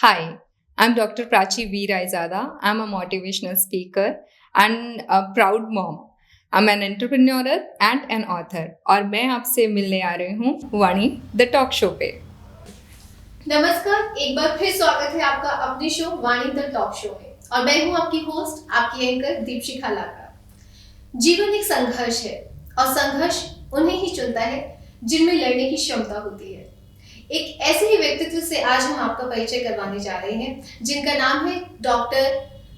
Hi, I'm Dr. Prachi V. Raizada. I'm a motivational speaker and a proud mom. I'm an entrepreneur and an author. और मैं आपसे मिलने आ रही हूँ वाणी the talk show पे। नमस्कार, एक बार फिर स्वागत है आपका अपने show Vani the talk show में और मैं हूँ आपकी होस्ट, आपकी एंकर दीपशिखा लाका। जीवन एक संघर्ष है और संघर्ष उन्हें ही चुनता है जिनमें लड़ने की क्षमता होती है। एक ऐसे ही व्यक्तित्व से आज हम आपका परिचय करवाने जा रहे हैं जिनका नाम है डॉक्टर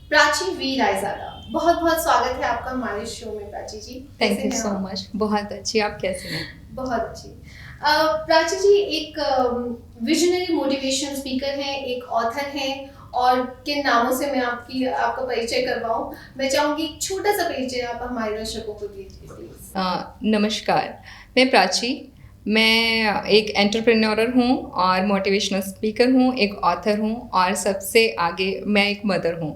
प्राची वी रायजादा। बहुत बहुत स्वागत है आपका हमारे शो में Prachi ji. Thank you so much. बहुत अच्छी, आप कैसे हैं? बहुत अच्छी। प्राची जी एक विजनरी मोटिवेशन स्पीकर हैं, एक ऑथर हैं और किन नामों से मैं आपका परिचय करवाऊं, मैं चाहूंगी एक छोटा सा परिचय आप हमारे दर्शकों को दीजिए प्लीज। नमस्कार, मैं प्राची, मैं एक एंटरप्रेन्योर हूँ और मोटिवेशनल स्पीकर हूँ, एक ऑथर हूँ और सबसे आगे मैं एक मदर हूँ।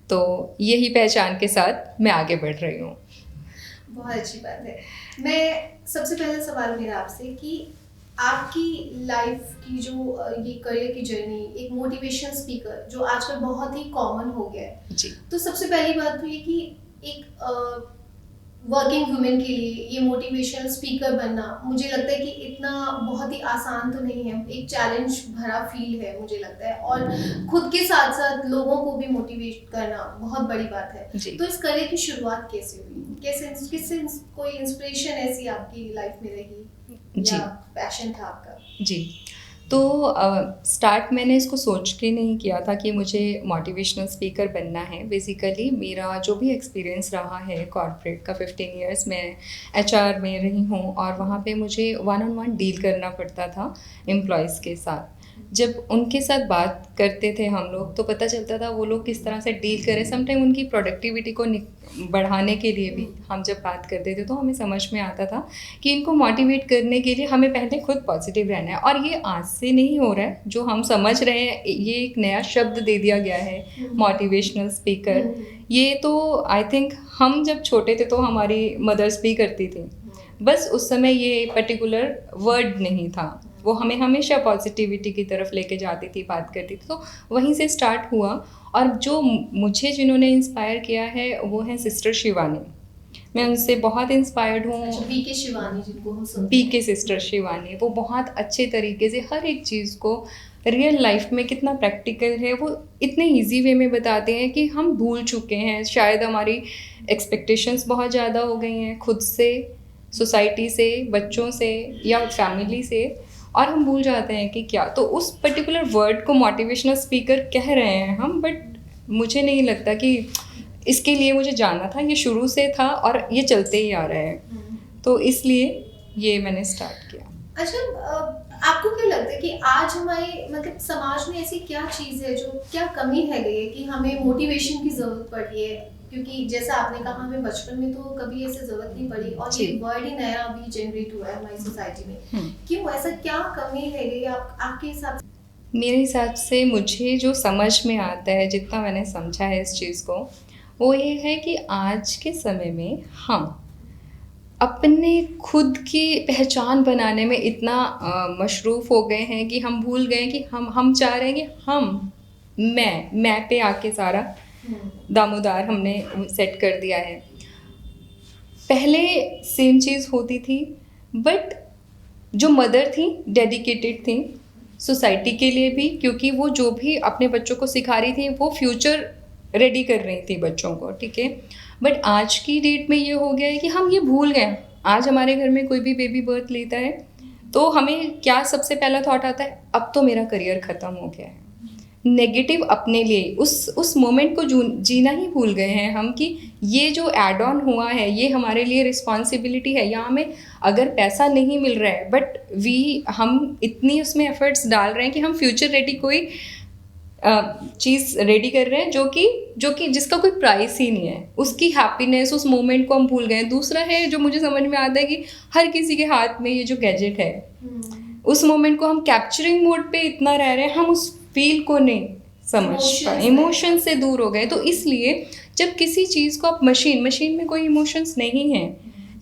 तो यही पहचान के साथ मैं आगे बढ़ रही हूँ। बहुत अच्छी बात है। मैं सबसे पहला सवाल मेरा आपसे कि आपकी लाइफ की जो ये करियर की जर्नी, एक मोटिवेशन स्पीकर जो आजकल बहुत ही कॉमन हो गया है जी। तो सबसे पहली बात तो ये कि एक वर्किंग वुमेन के लिए ये मोटिवेशनल स्पीकर बनना मुझे लगता है कि इतना बहुत ही आसान तो नहीं है, एक चैलेंज भरा फील है मुझे लगता है, और खुद के साथ साथ लोगों को भी मोटिवेट करना बहुत बड़ी बात है। तो इस करियर की शुरुआत कैसे हुई, किससे कोई इंस्पिरेशन ऐसी आपकी लाइफ में रही या पैशन था आपका? जी, तो स्टार्ट मैंने इसको सोच के नहीं किया था कि मुझे मोटिवेशनल स्पीकर बनना है। बेसिकली मेरा जो भी एक्सपीरियंस रहा है कॉर्पोरेट का, 15 इयर्स मैं एचआर में रही हूँ और वहाँ पे मुझे वन ऑन वन डील करना पड़ता था एम्प्लॉयज़ के साथ। जब उनके साथ बात करते थे हम लोग तो पता चलता था वो लोग किस तरह से डील करें। समटाइम उनकी प्रोडक्टिविटी को बढ़ाने के लिए भी हम जब बात करते थे तो हमें समझ में आता था कि इनको मोटिवेट करने के लिए हमें पहले खुद पॉजिटिव रहना है। और ये आज से नहीं हो रहा है, जो हम समझ रहे हैं ये एक नया शब्द दे दिया गया है मोटिवेशनल स्पीकर। ये तो आई थिंक हम जब छोटे थे तो हमारी मदर्स भी करती थी, बस उस समय ये पर्टिकुलर वर्ड नहीं था, वो हमें हमेशा पॉजिटिविटी की तरफ लेके जाती थी, बात करती थी। तो वहीं से स्टार्ट हुआ। और जो मुझे जिन्होंने इंस्पायर किया है वो है सिस्टर शिवानी। मैं उनसे बहुत इंस्पायर्ड हूँ। पीके शिवानी, जिनको हम सुनते हैं, पीके सिस्टर शिवानी, वो बहुत अच्छे तरीके से हर एक चीज़ को रियल लाइफ में कितना प्रैक्टिकल है वो इतने इजी वे में बताते हैं कि हम भूल चुके हैं। शायद हमारी एक्सपेक्टेशंस बहुत ज़्यादा हो गई हैं खुद से, सोसाइटी से, बच्चों से या फैमिली से, और हम भूल जाते हैं कि क्या। तो उस पर्टिकुलर वर्ड को मोटिवेशनल स्पीकर कह रहे हैं हम, बट मुझे नहीं लगता कि इसके लिए मुझे जानना था, ये शुरू से था और ये चलते ही आ रहा है, तो इसलिए ये मैंने स्टार्ट किया। अच्छा, आपको क्या लगता है कि आज हमारे मतलब समाज में ऐसी क्या चीज़ है, जो क्या कमी है गई है कि हमें मोटिवेशन की ज़रूरत पड़ रही है? क्योंकि जैसा आपने कहा हमें बचपन में तो कभी ऐसे ज़रूरत नहीं पड़ी और ये वर्ड ही नया अभी जनरेट हुआ है हमारी सोसाइटी में। क्यों, ऐसा क्या कमी है गई आपके हिसाब से? मेरे हिसाब से मुझे जो समझ में आता है, जितना मैंने समझा है इस चीज़ को, वो ये है कि आज के समय में हम अपने खुद की पहचान बनाने में इतना मशरूफ़ हो गए हैं कि हम भूल गए कि हम चाह रहे हैं कि मैं पे आके सारा दामोदार हमने सेट कर दिया है। पहले सेम चीज़ होती थी, बट जो मदर थी डेडिकेटेड थी सोसाइटी के लिए भी, क्योंकि वो जो भी अपने बच्चों को सिखा रही थी वो फ्यूचर रेडी कर रही थी बच्चों को, ठीक है। बट आज की डेट में ये हो गया है कि हम ये भूल गए। आज हमारे घर में कोई भी बेबी बर्थ लेता है तो हमें क्या सबसे पहला थॉट आता है, अब तो मेरा करियर ख़त्म हो गया है। नेगेटिव अपने लिए उस मोमेंट को जीना ही भूल गए हैं हम कि ये जो एड ऑन हुआ है ये हमारे लिए रिस्पॉन्सिबिलिटी है। यहाँ हमें अगर पैसा नहीं मिल रहा है बट हम इतनी उसमें एफर्ट्स डाल रहे हैं कि हम फ्यूचर रेडी कोई चीज़ रेडी कर रहे हैं जो कि जिसका कोई प्राइस ही नहीं है। उसकी हैप्पीनेस, उस मोमेंट को हम भूल गए। दूसरा है जो मुझे समझ में आता है कि हर किसी के हाथ में ये जो गैजेट है, उस मोमेंट को हम कैप्चरिंग मोड पे इतना रह रहे हैं, हम उस फील को नहीं समझ पाए, इमोशन से दूर हो गए। तो इसलिए जब किसी चीज़ को आप मशीन में कोई इमोशंस नहीं है,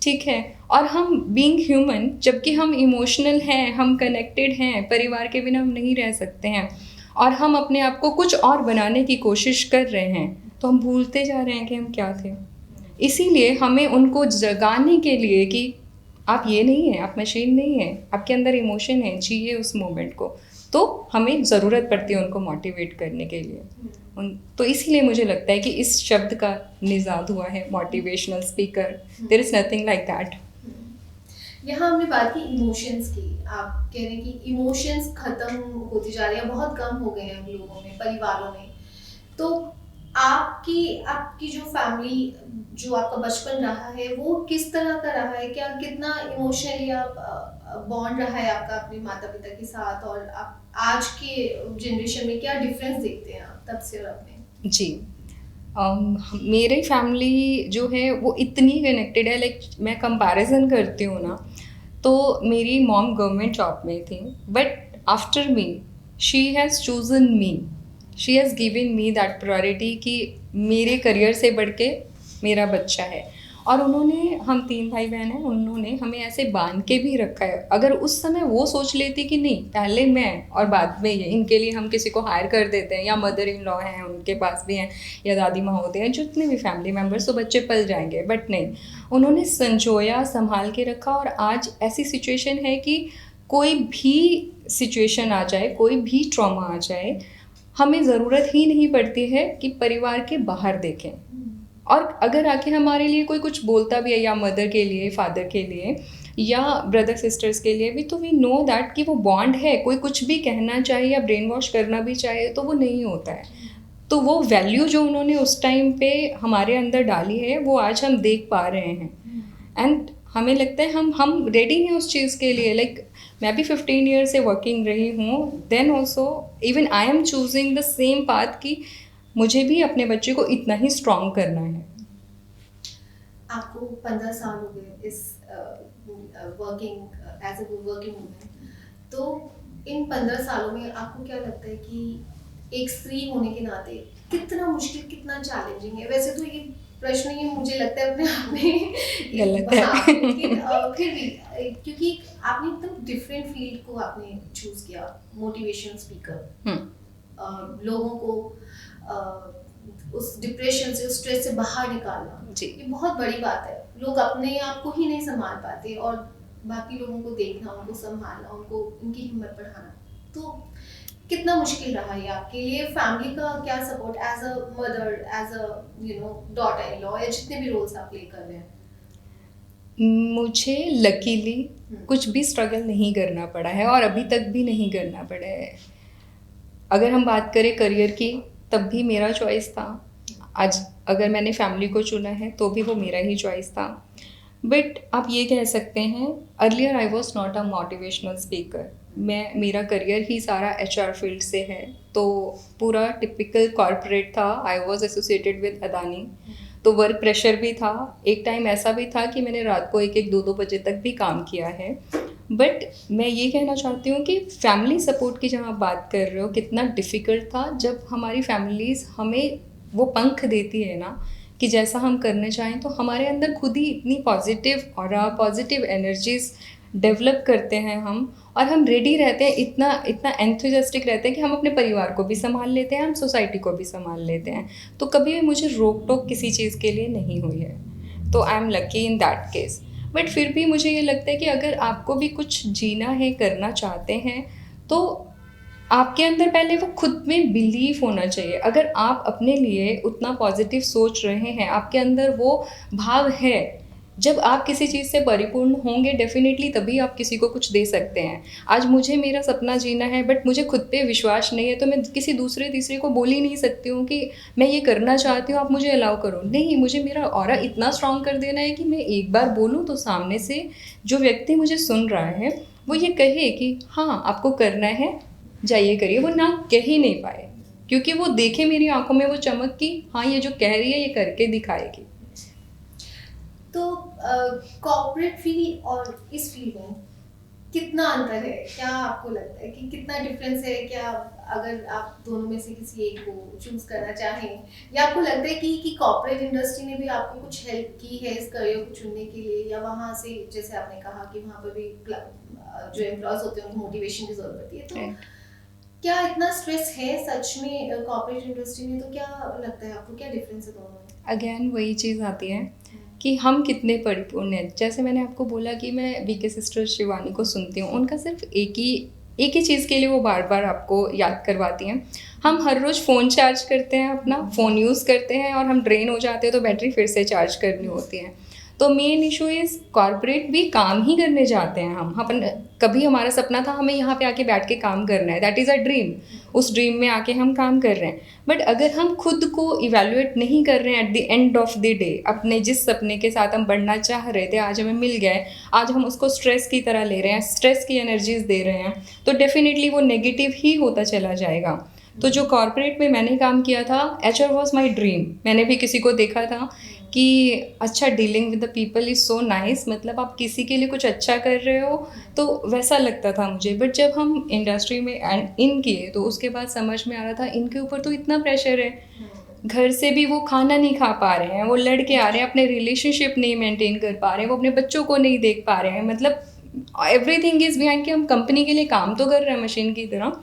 ठीक है, और हम बीइंग ह्यूमन, जबकि हम इमोशनल हैं, हम कनेक्टेड हैं, परिवार के बिना हम नहीं रह सकते हैं, और हम अपने आप को कुछ और बनाने की कोशिश कर रहे हैं, तो हम भूलते जा रहे हैं कि हम क्या थे। इसीलिए हमें उनको जगाने के लिए कि आप ये नहीं हैं, आप मशीन नहीं हैं, आपके अंदर इमोशन है, जिए उस मोमेंट को, तो हमें ज़रूरत पड़ती है उनको मोटिवेट करने के लिए। तो इसीलिए मुझे लगता है कि इस शब्द का निज़ाद हुआ है motivational speaker. There is nothing like that. यहाँ हमने बात की इमोशंस की, आप कह रहे हैं कि इमोशंस खत्म होते जा रहे हैं, बहुत कम हो गए हैं लोगों में, परिवारों में। तो आपकी आपकी जो फैमिली, जो आपका बचपन रहा है, वो किस तरह का रहा है? क्या कितना इमोशनली आप बॉन्ड रहा है आपका अपने माता पिता के साथ, और आप आज के जनरेशन में क्या डिफरेंस देखते हैं आप तब से और अब में? जी। मेरी फैमिली जो है वो इतनी कनेक्टेड है, लाइक मैं कंपैरिजन करती हूँ ना, तो मेरी मॉम गवर्नमेंट जॉब में थी, but after me she has chosen me, she has given me that priority कि मेरे करियर से बढ़ के मेरा बच्चा है। और उन्होंने, हम 3 भाई बहन हैं, उन्होंने हमें ऐसे बांध के भी रखा है। अगर उस समय वो सोच लेती कि नहीं पहले मैं और बाद में ये, इनके लिए हम किसी को हायर कर देते हैं, या मदर इन लॉ हैं उनके पास भी हैं, या दादी माँ होते हैं, जितने भी फैमिली मेम्बर्स, तो बच्चे पल जाएंगे। बट नहीं, उन्होंने संजोया, संभाल के रखा। और आज ऐसी सिचुएशन है कि कोई भी सिचुएशन आ जाए, कोई भी ट्रॉमा आ जाए, हमें ज़रूरत ही नहीं पड़ती है कि परिवार के बाहर देखें। और अगर आके हमारे लिए कोई कुछ बोलता भी है, या मदर के लिए, फादर के लिए, या ब्रदर सिस्टर्स के लिए भी, तो वी नो दैट कि वो बॉन्ड है। कोई कुछ भी कहना चाहे या ब्रेन वॉश करना भी चाहे तो वो नहीं होता है। तो वो वैल्यू जो उन्होंने उस टाइम पे हमारे अंदर डाली है, वो आज हम देख पा रहे हैं। एंड हमें लगता है हम रेडी हैं उस चीज़ के लिए। लाइक मैं भी 15 ईयर से वर्किंग रही हूँ, then also even I am choosing the same path कि मुझे भी अपने बच्चे को इतना ही स्ट्रॉन्ग करना है। आपको 15 साल हो गए इस working as a working woman, तो इन 15 सालों में आपको क्या लगता है कि एक स्त्री होने के नाते कितना मुश्किल, कितना चैलेंजिंग है? वैसे तो ये प्रश्न ही मुझे लगता है अपने आप में गलत है। हाँ, लेकिन फिर भी क्योंकि आपने एकदम डिफरेंट फील्ड को आपने चूज किया, मोटिवेशन स्पीकर, लोगों को उस डिप्रेशन से, उस स्ट्रेस से बाहर निकालना, ये बहुत बड़ी बात है। लोग अपने आप को ही नहीं संभाल पाते, और बाकी लोगों को देखना, उनको संभालना, उनको उनकी हिम्मत बढ़ाना, तो कितना मुश्किल रहा ये आपके लिए? फैमिली का क्या support, as a mother, as a daughter in law, या जितने भी रोल्स आप प्ले कर रहे हैं? मुझे लकीली कुछ भी स्ट्रगल नहीं करना पड़ा है, और अभी तक भी नहीं करना पड़ा है। अगर हम बात करें करियर की, तब भी मेरा चॉइस था। आज अगर मैंने फैमिली को चुना है तो भी वो मेरा ही चॉइस था। बट आप ये कह सकते हैं, earlier I was not a motivational speaker. मेरा करियर ही सारा HR फील्ड से है, तो पूरा टिपिकल कॉरपोरेट था। I was associated with Adani, तो वर्क प्रेशर भी था। एक टाइम ऐसा भी था कि मैंने रात को 1-1, 2-2 बजे तक भी काम किया है। बट मैं ये कहना चाहती हूँ कि फैमिली सपोर्ट की जहाँ आप बात कर रहे हो, कितना डिफ़िकल्ट था जब हमारी फैमिलीज़ हमें वो पंख देती है ना कि जैसा हम करना चाहें, तो हमारे अंदर खुद ही इतनी पॉजिटिव और पॉजिटिव एनर्जीज डेवलप करते हैं हम, और हम रेडी रहते हैं, इतना इतना एंथुजियास्टिक रहते हैं कि हम अपने परिवार को भी संभाल लेते हैं, हम सोसाइटी को भी संभाल लेते हैं। तो कभी भी मुझे रोक टोक किसी चीज़ के लिए नहीं हुई है, तो I am lucky in that case. But फिर भी मुझे ये लगता है कि अगर आपको भी कुछ जीना है, करना चाहते हैं, तो आपके अंदर पहले वो खुद में बिलीव होना चाहिए। अगर आप अपने लिए उतना पॉजिटिव सोच रहे हैं, आपके अंदर वो भाव है, जब आप किसी चीज़ से परिपूर्ण होंगे डेफिनेटली तभी आप किसी को कुछ दे सकते हैं। आज मुझे मेरा सपना जीना है, बट मुझे खुद पे विश्वास नहीं है, तो मैं किसी दूसरे तीसरे को बोल ही नहीं सकती हूँ कि मैं ये करना चाहती हूँ, आप मुझे अलाउ करो। नहीं, मुझे मेरा ऑरा इतना स्ट्रॉन्ग कर देना है कि मैं एक बार बोलूँ तो सामने से जो व्यक्ति मुझे सुन रहा है वो ये कहे कि हाँ आपको करना है, जाइए करिए। वो ना कह ही नहीं पाए, क्योंकि वो देखे मेरी आंखों में वो चमक कि हाँ ये जो कह रही है ये करके दिखाएगी। तो कॉर्पोरेट फील्ड और इस फील्ड में कितना अंतर है? क्या आपको लगता है कि कितना डिफरेंस है? क्या अगर आप दोनों में से किसी एक को चूज करना चाहें, या आपको लगता है कि कॉर्पोरेट इंडस्ट्री ने भी आपको कुछ हेल्प की है इस करियर को चुनने के लिए, या वहाँ से जैसे आपने कहा कि वहाँ पर भी जो एम्प्लॉयज होते हैं उनको मोटिवेशन की जरूरत पड़ती है, तो क्या इतना स्ट्रेस है सच में कॉर्पोरेट इंडस्ट्री में? तो क्या लगता है आपको, क्या डिफरेंस है दोनों में? अगेन वही चीज़ आती है कि हम कितने परिपूर्ण हैं। जैसे मैंने आपको बोला कि मैं बीके सिस्टर शिवानी को सुनती हूँ, उनका सिर्फ एक ही चीज़ के लिए वो बार बार आपको याद करवाती हैं। हम हर रोज़ फ़ोन चार्ज करते हैं, अपना फ़ोन यूज़ करते हैं और हम ड्रेन हो जाते हैं तो बैटरी फिर से चार्ज करनी होती है। तो मेन इशू इज़ कॉर्पोरेट भी काम ही करने जाते हैं हम अपन। कभी हमारा सपना था हमें यहाँ पे आके बैठ के काम करना है, दैट इज़ अ ड्रीम। उस ड्रीम में आके हम काम कर रहे हैं, बट अगर हम खुद को इवेल्युएट नहीं कर रहे हैं at the end of the day, अपने जिस सपने के साथ हम बढ़ना चाह रहे थे आज हमें मिल गया है, आज हम उसको स्ट्रेस की तरह ले रहे हैं, स्ट्रेस की एनर्जीज दे रहे हैं, तो डेफिनेटली वो नेगेटिव ही होता चला जाएगा। तो जो कॉर्पोरेट में मैंने काम किया था, एचआर वॉज माई ड्रीम। मैंने भी किसी को देखा था कि अच्छा, dealing with the people is so nice, मतलब आप किसी के लिए कुछ अच्छा कर रहे हो, तो वैसा लगता था मुझे। बट जब हम इंडस्ट्री में इन किए तो उसके बाद समझ में आ रहा था इनके ऊपर तो इतना प्रेशर है, घर से भी वो खाना नहीं खा पा रहे हैं, वो लड़के आ रहे हैं, अपने रिलेशनशिप नहीं मेंटेन कर पा रहे हैं, वो अपने बच्चों को नहीं देख पा रहे हैं, मतलब एवरीथिंग इज़ बिहाइंड कि हम कंपनी के लिए काम तो कर रहे हैं मशीन की तरह,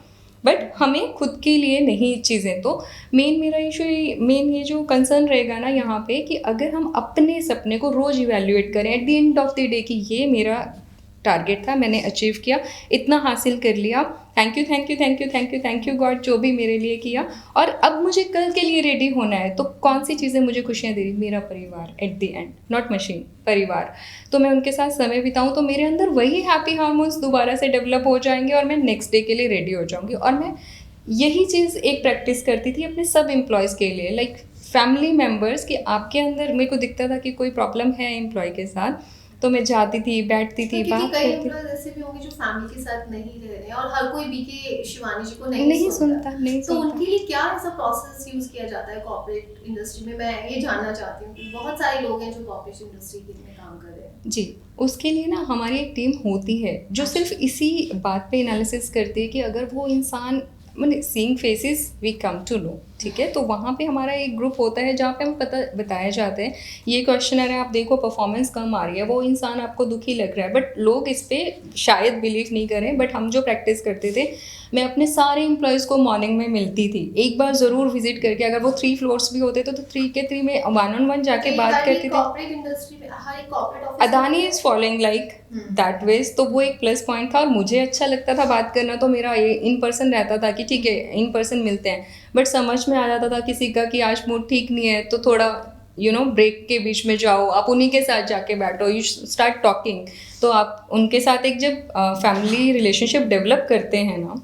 बट हमें खुद के लिए नहीं चीज़ें। तो मेरा इशू, मेन ये जो कंसर्न रहेगा ना यहाँ पे, कि अगर हम अपने सपने को रोज़ इवैल्यूएट करें at the end of the day कि ये मेरा टारगेट था, मैंने अचीव किया, इतना हासिल कर लिया, thank you thank you thank you thank you thank you God जो भी मेरे लिए किया, और अब मुझे कल के लिए रेडी होना है। तो कौन सी चीज़ें मुझे खुशियाँ दे रही? मेरा परिवार, at the end, not machine, परिवार। तो मैं उनके साथ समय बिताऊँ तो मेरे अंदर वही हैप्पी हार्मोन्स दोबारा से डेवलप हो जाएंगे और मैं नेक्स्ट डे के लिए रेडी हो जाऊँगी। और मैं यही चीज़ एक प्रैक्टिस करती थी अपने सब एम्प्लॉयज़ के लिए, लाइक फैमिली मेम्बर्स, कि आपके अंदर, मेरे को दिखता था कि कोई प्रॉब्लम है एम्प्लॉय के साथ, तो मैं जाती थी, बैठती थी, क्योंकि बात कई करती। एम्प्लॉयज ऐसे भी होंगे जो फैमिली के साथ नहीं रह रहे हैं और हर कोई बीके शिवानी जी को नहीं नहीं सुनता, नहीं तो सुनता। उनके लिए क्या ऐसा प्रोसेस यूज किया जाता है कॉर्पोरेट इंडस्ट्री में? मैं ये जानना चाहती हूँ कि बहुत सारे लोग हैं जो कॉर्पोरेट इंडस्ट्री में काम कर रहे हैं। जी, उसके लिए ना हमारी एक टीम होती है जो सिर्फ इसी बात पे एनालिसिस करती है कि अगर वो इंसान, मैंने seeing faces we come to know, ठीक है। तो वहाँ पे हमारा एक ग्रुप होता है जहाँ पे हम बताया जाते हैं ये क्वेश्चनर है, आप देखो परफॉर्मेंस कम आ रही है, वो इंसान आपको दुखी लग रहा है, बट लोग इस पर शायद बिलीव नहीं करें, बट हम जो प्रैक्टिस करते थे, मैं अपने सारे एम्प्लॉयज़ को मॉर्निंग में मिलती थी, एक बार ज़रूर विजिट करके, अगर वो 3 फ्लोर्स भी होते तो 3 के 3 में 1-on-1 जाके बात करती थी। कॉर्पोरेट इंडस्ट्री में हर एक corporate office Adani is following like that ways, तो वो एक प्लस पॉइंट था और मुझे अच्छा लगता था बात करना, तो मेरा ये इन पर्सन रहता था कि ठीक है इन पर्सन मिलते हैं। बट समझ में आ जाता था किसी का कि आज मूड ठीक नहीं है, तो थोड़ा ब्रेक के बीच में जाओ, आप उन्हीं के साथ जाके बैठो, यू स्टार्ट टॉकिंग। तो आप उनके साथ एक जब फैमिली रिलेशनशिप डेवलप करते हैं ना,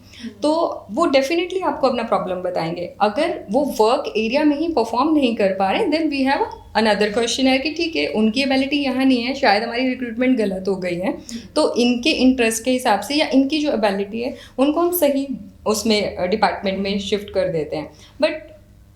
तो वो डेफिनेटली आपको अपना प्रॉब्लम बताएंगे। अगर वो वर्क एरिया में ही परफॉर्म नहीं कर पा रहे, then we have another question है कि ठीक है उनकी एबिलिटी यहाँ नहीं है, शायद हमारी रिक्रूटमेंट गलत हो गई है, तो इनके इंटरेस्ट के हिसाब से या इनकी जो एबिलिटी है उनको हम सही उसमें डिपार्टमेंट में शिफ्ट कर देते हैं। बट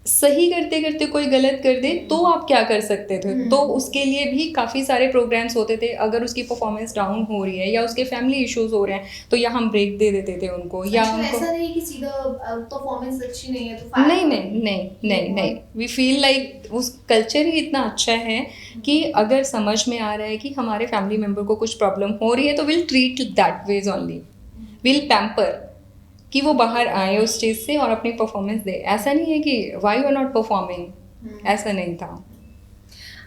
सही करते करते कोई गलत कर दे तो आप क्या कर सकते थे? तो उसके लिए भी काफ़ी सारे प्रोग्राम्स होते थे। अगर उसकी परफॉर्मेंस डाउन हो रही है या उसके फैमिली इश्यूज हो रहे हैं, तो या हम ब्रेक दे देते थे उनको, या उनको ऐसा नहीं कि सीधा परफॉर्मेंस अच्छी नहीं है तो नहीं नहीं नहीं नहीं नहीं, वी फील लाइक उस कल्चर ही इतना अच्छा है कि अगर समझ में आ रहा है कि हमारे फैमिली मेम्बर को कुछ प्रॉब्लम हो रही है, तो will treat that ways only, will pamper कि वो बाहर आए उस चीज़ से और अपनी परफॉर्मेंस दे। ऐसा नहीं है कि why you are not performing, ऐसा नहीं था।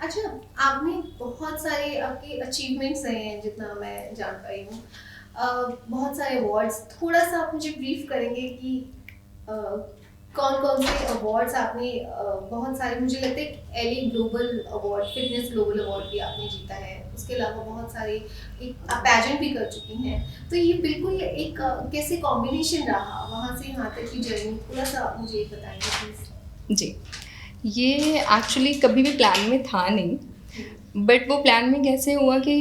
अच्छा, आपने बहुत सारे आपके अचीवमेंट्स हैं जितना मैं जान पाई हूँ, बहुत सारे अवार्ड्स, थोड़ा सा आप मुझे ब्रीफ करेंगे कि कौन कौन से अवार्ड्स आपने बहुत सारे, मुझे लगता है एली global award, fitness global award भी आपने जीता है, उसके अलावा बहुत सारे एक आप पैजेंट भी कर चुकी हैं, तो ये बिल्कुल एक कैसे कॉम्बिनेशन रहा वहाँ से यहाँ तक की जर्नी, थोड़ा सा मुझे बताएंगे प्लीज़। जी, ये एक्चुअली कभी भी प्लान में था नहीं, बट वो प्लान में कैसे हुआ कि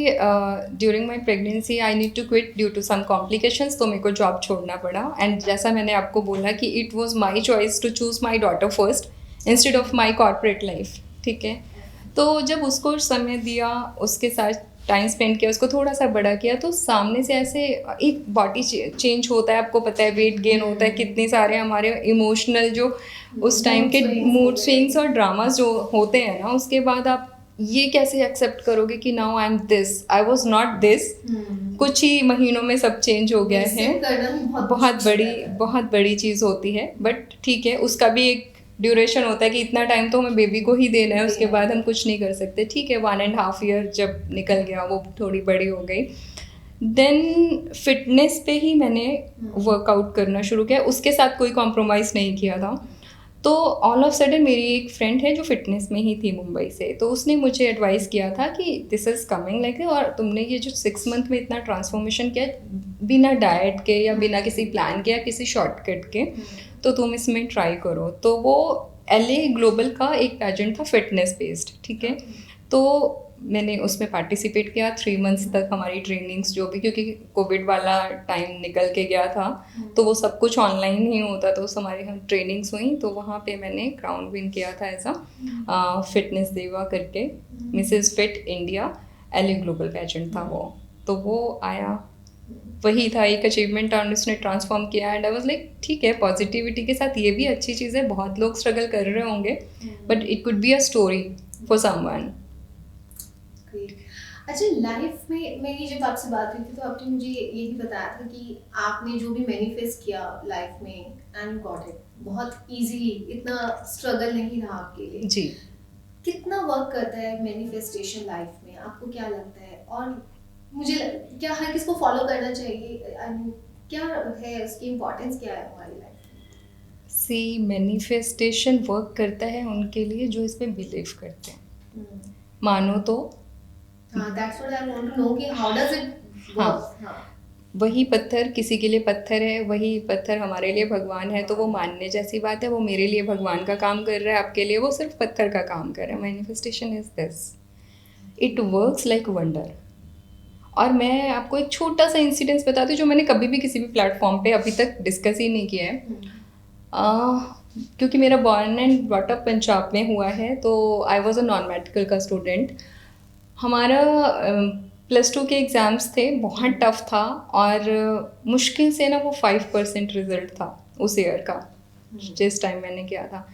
during my pregnancy I need to quit due to some complications, तो मेरे को जॉब छोड़ना पड़ा। एंड जैसा मैंने आपको बोला कि it was my choice to choose my daughter first instead of my corporate life, ठीक है। तो जब उसको समय दिया, उसके साथ टाइम स्पेंड किया, उसको थोड़ा सा बड़ा किया, तो सामने से ऐसे एक बॉडी चेंज होता है, आपको पता है वेट गेन होता है, कितने सारे हमारे इमोशनल जो उस टाइम के मूड स्विंग्स और ड्रामास जो होते हैं ना, उसके बाद आप ये कैसे एक्सेप्ट करोगे कि now I am this, I was not this. कुछ ही महीनों में सब चेंज हो गया है। बहुत बड़ी चीज़ होती है, बट ठीक है, उसका भी एक ड्यूरेशन होता है कि इतना टाइम तो हमें बेबी को ही देना है, उसके बाद हम कुछ नहीं कर सकते। ठीक है, 1.5 ईयर जब निकल गया, वो थोड़ी बड़ी हो गई, देन फिटनेस पे ही मैंने वर्कआउट करना शुरू किया, उसके साथ कोई कॉम्प्रोमाइज़ नहीं किया था। तो ऑल ऑफ सडन मेरी एक फ्रेंड है जो फिटनेस में ही थी मुंबई से, तो उसने मुझे एडवाइस किया था कि दिस इज़ कमिंग लाइक, और तुमने ये जो 6 मंथ में इतना ट्रांसफॉर्मेशन किया बिना डाइट के या बिना किसी प्लान के या किसी शॉर्टकट के, तो तुम इसमें ट्राई करो। तो वो LA ग्लोबल का एक पैजेंट था फिटनेस बेस्ड, ठीक है। तो मैंने उसमें पार्टिसिपेट किया 3 मंथ्स तक। हमारी ट्रेनिंग्स जो भी, क्योंकि कोविड वाला टाइम निकल के गया था, तो वो सब कुछ ऑनलाइन ही होता, तो हमारी हम ट्रेनिंग्स हुई। तो वहाँ पे मैंने क्राउन विन किया था एज अ फिटनेस देवा करके, Mrs fit India LA global pageant था वो। तो वो आया, वही था एक अचीवमेंट, और उसने ट्रांसफॉर्म किया। एंड आई वाज लाइक ठीक है, पॉजिटिविटी के साथ ये भी अच्छी चीज़ है। बहुत लोग स्ट्रगल कर रहे होंगे, but it could be a story for someone. अच्छा, लाइफ में मेरी जब आपसे बात हुई थी तो आपने मुझे यही बताया था कि आपने जो भी मैनिफेस्ट किया लाइफ में एंड गॉट इट बहुत इजीली, इतना स्ट्रगल नहीं रहा आपके लिए जी। कितना वर्क करता है मैनिफेस्टेशन लाइफ में, आपको क्या लगता है? और मुझे क्या हर किसी को फॉलो करना चाहिए? क्या है उसकी इम्पोर्टेंस, क्या है हमारी लाइफ में? सी, मैनिफेस्टेशन वर्क करता है उनके लिए जो इसमें बिलीव करते हैं। मानो तो that's what I want to know कि how does it work? वही पत्थर किसी के लिए पत्थर है, वही पत्थर हमारे लिए भगवान है, तो वो मानने जैसी बात है। वो मेरे लिए भगवान का काम कर रहा है, आपके लिए वो सिर्फ पत्थर का काम कर रहा है। Manifestation is this, it works like wonder. और मैं आपको एक छोटा सा इंसिडेंस बताती हूँ जो मैंने कभी भी किसी भी प्लेटफॉर्म पे अभी तक डिस्कस ही नहीं किया है। क्योंकि मेरा born and brought up Punjab में हुआ है, तो I was a non medical का स्टूडेंट। हमारा +2 के एग्ज़ाम्स थे, बहुत टफ था, और मुश्किल से ना वो 5% रिज़ल्ट था उस ईयर का जिस टाइम मैंने किया था।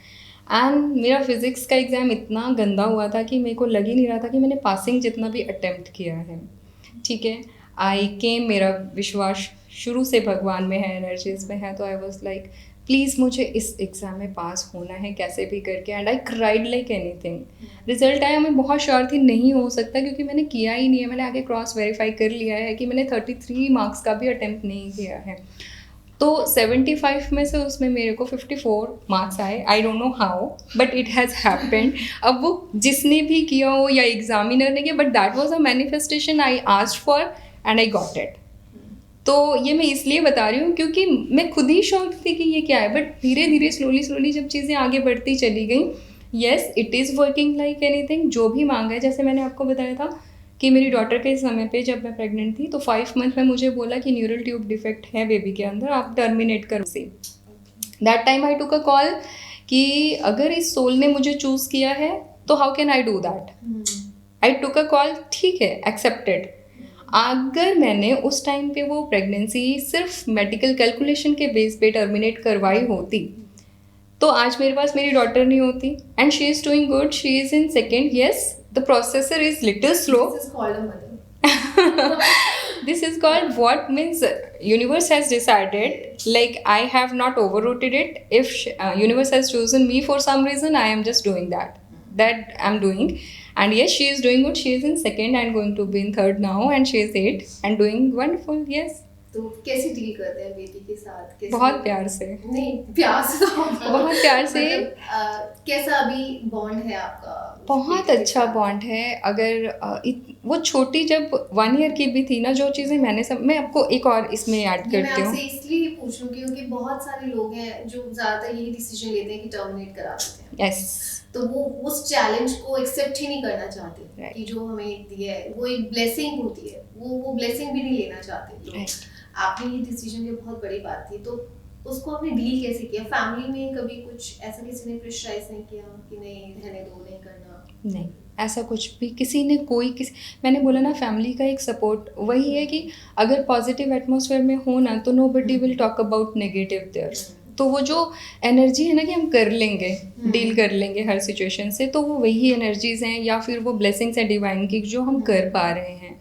एंड मेरा फिज़िक्स का एग्ज़ाम इतना गंदा हुआ था कि मेरे को लग ही नहीं रहा था कि मैंने पासिंग जितना भी अटेम्प्ट किया है। ठीक है, आई केम, मेरा विश्वास शुरू से भगवान में है, एनर्जीज में है, तो आई वॉज लाइक प्लीज़ मुझे इस एग्ज़ाम में पास होना है कैसे भी करके। And I cried like anything. Result आया, मैं बहुत श्योर थी नहीं हो सकता, क्योंकि मैंने किया ही नहीं है। मैंने आगे क्रॉस वेरीफाई कर लिया है कि मैंने 33 मार्क्स का भी अटेम्प्ट नहीं किया है। तो 75 में से उसमें मेरे को 54 मार्क्स आए। I don't know how, but it has happened. अब वो जिसने भी किया हो या एग्जामिनर ने किया, but that was a manifestation I asked for and I got it. तो ये मैं इसलिए बता रही हूँ क्योंकि मैं खुद ही शॉक थी कि ये क्या है, बट धीरे धीरे स्लोली जब चीज़ें आगे बढ़ती चली गई, yes it is working like anything. जो भी मांगा है, जैसे मैंने आपको बताया था कि मेरी डॉटर के समय पे जब मैं प्रेग्नेंट थी, तो 5 मंथ में मुझे बोला कि न्यूरल ट्यूब डिफेक्ट है बेबी के अंदर, आप टर्मिनेट करो से। That time I took a call कि अगर इस सोल ने मुझे चूज़ किया है तो how can I do that. I took a call, ठीक है, एक्सेप्टेड। अगर मैंने उस टाइम पे वो प्रेगनेंसी सिर्फ मेडिकल कैलकुलेशन के बेस पे टर्मिनेट करवाई होती, तो आज मेरे पास मेरी डॉटर नहीं होती। And she is doing good, she is in second. Yes, the processor is little slow. This is called what means universe has decided, like I have not overrooted it. If universe has chosen me for some reason, I am just doing that I'm doing. And yes, she is doing good. She is in second and going to be in third now, and she is 8 and doing wonderful. Yes. तो कैसे deal करते हैं बेटी के साथ? बहुत प्यार से। नहीं, प्यार से तो बहुत प्यार से। कैसा अभी बॉन्ड है आपका? बहुत अच्छा बॉन्ड है। अगर वो छोटी जब 1 ईयर की भी थी ना, जो चीज़ें मैं आपको एक और इसमें ऐड करती हूँ। मैं आपसे इसलिए पूछ रही हूँ क्योंकि बहुत सारे लोग हैं जो ज़्यादातर यही डिसीजन लेते हैं कि टर्मिनेट करा देते हैं। यस। तो वो उस चैलेंज को एक्सेप्ट ही नहीं करना चाहते कि जो हमें दिया है वो एक ब्लेसिंग होती है, वो ब्लेसिंग भी नहीं लेना चाहते। तो आपने ये डिसीजन लिया, बहुत बड़ी बात थी। तो उसको आपने डील कैसे किया? फैमिली में कभी कुछ ऐसा किसी ने प्रेशराइज नहीं किया कि नहीं रहने दो, नहीं करना? नहीं, ऐसा कुछ भी किसी ने मैंने बोला ना, फैमिली का एक सपोर्ट वही है कि अगर पॉजिटिव एटमॉस्फेयर में हो ना, तो nobody will talk about negative there. तो वो जो एनर्जी है ना कि हम कर लेंगे, डील कर लेंगे हर सिचुएशन से, तो वो वही एनर्जीज हैं या फिर वो ब्लेसिंग्स हैं डिवाइन की जो हम कर पा रहे हैं।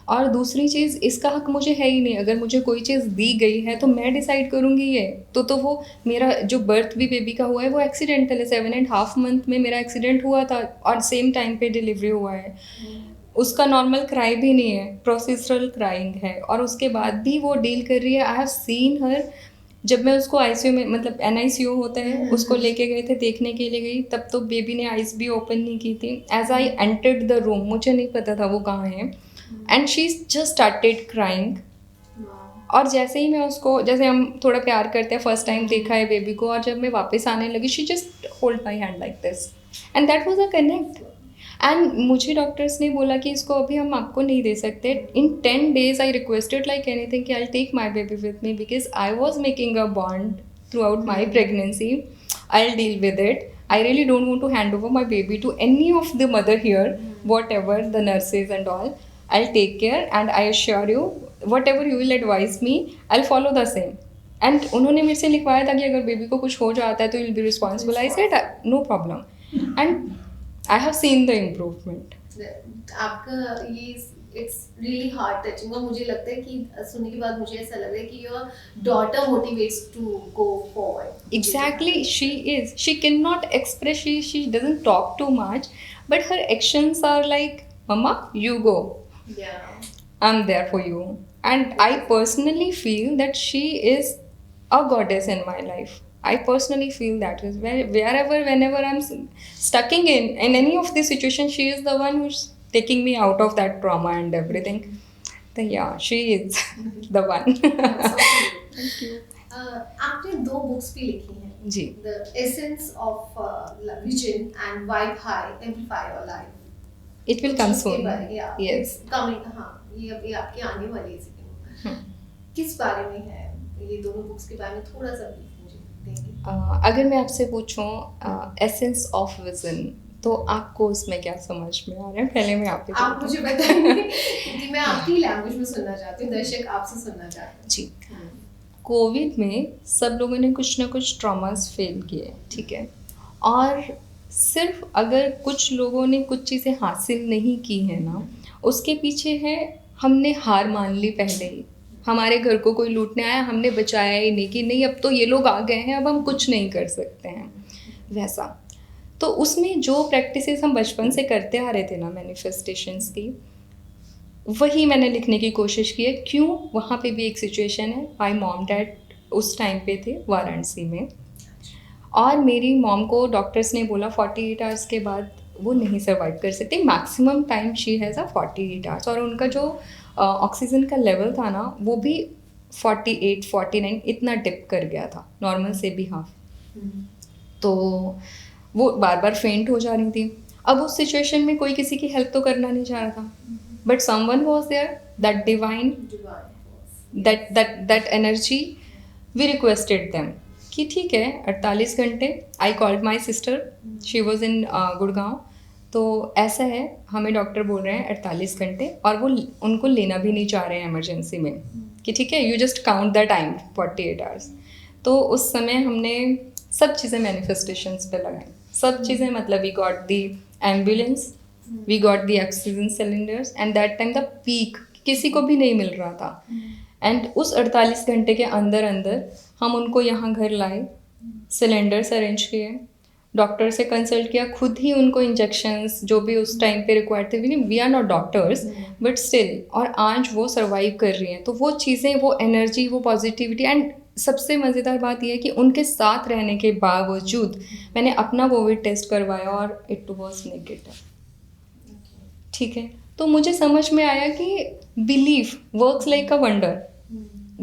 और दूसरी चीज़, इसका हक मुझे है ही नहीं। अगर मुझे कोई चीज़ दी गई है तो मैं डिसाइड करूँगी ये। तो वो मेरा जो बर्थ भी बेबी का हुआ है वो एक्सीडेंटल है। 7.5 मंथ में मेरा एक्सीडेंट हुआ था और सेम टाइम पे डिलीवरी हुआ है। उसका नॉर्मल क्राई भी नहीं है, प्रोसीजरल क्राइंग है, और उसके बाद भी वो डील कर रही है। आई हैव सीन हर। जब मैं उसको आईसीयू में, मतलब NICU होता है, उसको लेके गए थे, देखने के लिए गई, तब तो बेबी ने आइज़ भी ओपन नहीं की थी। As I entered the room, मुझे नहीं पता था वो कहाँ है, and she just started crying. और जैसे ही मैं उसको, जैसे हम थोड़ा प्यार करते हैं, फर्स्ट टाइम देखा है बेबी को, और जब मैं वापस आने लगी, she just hold my hand like this, and that was a connect. And मुझे डॉक्टर्स ने बोला कि इसको अभी हम आपको नहीं दे सकते। In 10 days I requested like anything कि I take my baby with me, because I was making a bond throughout my pregnancy. I deal with it. I really don't want to hand over my baby to any of the mother here, whatever the nurses and all. I'll take care, and I assure you, whatever you will advise me, I'll follow the same. And उन्होंने मेरे से लिखवाया था कि अगर baby को कुछ हो जाता है तो you'll be responsible. I said no problem, and I have seen the improvement. आपका ये इट्स रियली हार्ट टचिंग, और मुझे लगता है कि सुनने के बाद मुझे ऐसा लग रहा है कि your daughter motivates to go forward. Exactly, she is. She cannot express. She doesn't talk too much, but her actions are like, "Mama, you go. Yeah. I'm there for you." And I personally feel that she is a goddess in my life. I personally feel that is wherever, whenever I'm stucking in any of the situation, she is the one who's taking me out of that trauma and everything. So yeah, she is the one. Thank you. आपने 2 books भी लिखी हैं जी. The essence of vision and vibe high amplify your life. It will come soon. Yes. Coming, हाँ, ये अभी आपकी आने वाली है. किस बारे में है ये दोनों बुक्स के बारे में थोड़ा सा मुझे देंगे? अगर मैं आपसे पूछूं एसेंस ऑफ विजन, तो आपको उसमें क्या समझ में आ रहा है? पहले मैं आप मुझे बताइए कि मैं आपकी लैंग्वेज में सुनना चाहती हूँ, दर्शक आपसे सुनना चाहते हैं. जी. कोविड में सब लोगों ने कुछ ना कुछ ट्रॉमास फेल किए, ठीक है, और सिर्फ अगर कुछ लोगों ने कुछ चीज़ें हासिल नहीं की हैं ना, उसके पीछे है हमने हार मान ली पहले ही. हमारे घर को कोई लूटने आया, हमने बचाया ही नहीं कि नहीं अब तो ये लोग आ गए हैं, अब हम कुछ नहीं कर सकते हैं, वैसा. तो उसमें जो प्रैक्टिसेस हम बचपन से करते आ रहे थे ना, मैनिफेस्टेशंस की, वही मैंने लिखने की कोशिश की है. क्यों? वहाँ पे भी एक सिचुएशन है. माई मॉम डैड उस टाइम पे थे वाराणसी में, और मेरी मॉम को डॉक्टर्स ने बोला 48 आवर्स के बाद वो नहीं सर्वाइव कर सकते. Maximum time she has a 48 hours, और उनका जो ऑक्सीजन का लेवल था ना, वो भी 48 49 इतना डिप कर गया था, नॉर्मल से भी हाफ. तो वो बार बार फेंट हो जा रही थी. अब उस सिचुएशन में कोई किसी की हेल्प तो करना नहीं चाह रहा था, but someone was there, that divine, that energy. We requested them कि ठीक है 48 घंटे. I called my sister, she was in Gurgaon. तो ऐसा है, हमें डॉक्टर बोल रहे हैं 48 घंटे, और वो उनको लेना भी नहीं चाह रहे हैं इमरजेंसी में, कि ठीक है you just count the time 48 hours. तो उस समय हमने सब चीज़ें मैनिफेस्टेशंस पे लगाई, सब चीज़ें. मतलब we got the ambulance, we got the oxygen cylinders, and that time the peak किसी को भी नहीं मिल रहा था. एंड उस 48 घंटे के अंदर अंदर हम उनको यहाँ घर लाए, सिलेंडर्स अरेंज किए, डॉक्टर से कंसल्ट किया, खुद ही उनको इंजेक्शंस जो भी उस टाइम पे रिक्वायर्ड थे. We are not doctors but still, और आज वो सर्वाइव कर रही हैं. तो वो चीज़ें, वो एनर्जी, वो पॉजिटिविटी. एंड सबसे मज़ेदार बात यह है कि उनके साथ रहने के बावजूद मैंने अपना कोविड टेस्ट करवाया और इट वॉज नेगेटिव. ठीक है, तो मुझे समझ में आया कि belief works like a wonder.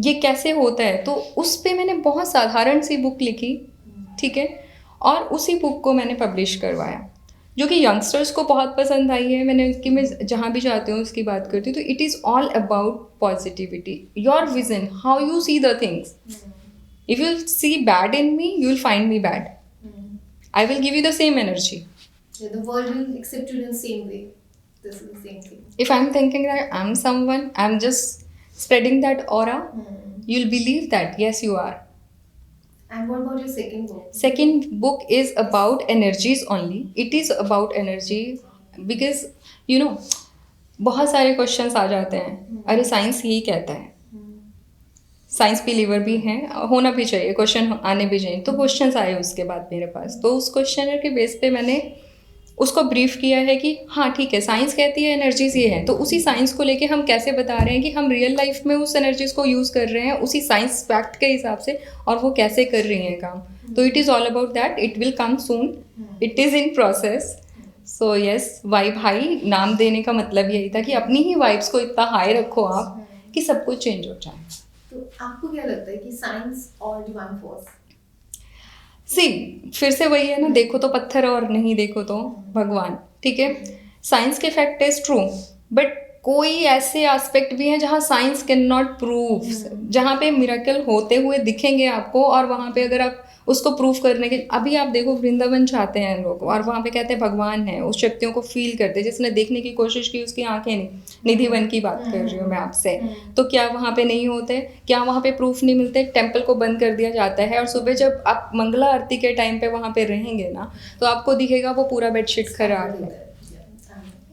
ये कैसे होता है? तो उस पे मैंने बहुत साधारण सी बुक लिखी, ठीक है, और उसी बुक को मैंने पब्लिश करवाया, जो कि यंगस्टर्स को बहुत पसंद आई है. मैंने उसकी, मैं जहाँ भी जाती हूँ उसकी बात करती हूँ, तो it is all about positivity, your vision, how you see the things. If you see bad in me, you will find me bad. I will give you the same energy. The world will accept you in the same way. This is the same thing. If I'm thinking that I'm someone, I'm just spreading that aura, you'll believe that yes you are. And what about your second book? Second book is about energies only. It is about energy because you know बहुत सारे questions आ जाते हैं, अरे science यही कहता है, science believer भी हैं, होना भी चाहिए, क्वेश्चन आने भी चाहिए, तो क्वेश्चंस आए उसके बाद मेरे पास, तो उस क्वेश्चनर के बेस पे मैंने उसको ब्रीफ किया है कि हाँ ठीक है, साइंस कहती है एनर्जीज ये है, तो उसी साइंस को लेके हम कैसे बता रहे हैं कि हम रियल लाइफ में उस एनर्जीज को यूज़ कर रहे हैं उसी साइंस फैक्ट के हिसाब से, और वो कैसे कर रही हैं काम. तो it is all about that. It will come soon, it is in process. So yes, vibe high नाम देने का मतलब यही था कि अपनी ही वाइब्स को इतना हाई रखो आप कि सब कुछ चेंज हो जाए. तो आपको क्या लगता है कि साइंस और डिवाइन फोर्स? सी फिर से वही है ना, देखो तो पत्थर और नहीं देखो तो भगवान. ठीक है, साइंस के फैक्ट इज ट्रू, बट कोई ऐसे एस्पेक्ट भी हैं जहाँ साइंस कैन नॉट प्रूव, जहाँ पे मिरेकल होते हुए दिखेंगे आपको, और वहाँ पे अगर आप उसको प्रूव करने के, अभी आप देखो वृंदावन चाहते हैं लोग और वहाँ पे कहते हैं भगवान है, उस शक्तियों को फील करते हैं, जिसने देखने की कोशिश की उसकी आंखें नहीं. निधिवन की बात कर रही हूँ मैं आपसे. तो क्या वहाँ पे नहीं होते, क्या वहाँ पे प्रूफ नहीं मिलते? टेम्पल को बंद कर दिया जाता है, और सुबह जब आप मंगला आरती के टाइम पे वहाँ पे रहेंगे ना, तो आपको दिखेगा वो पूरा बेडशीट खराब है.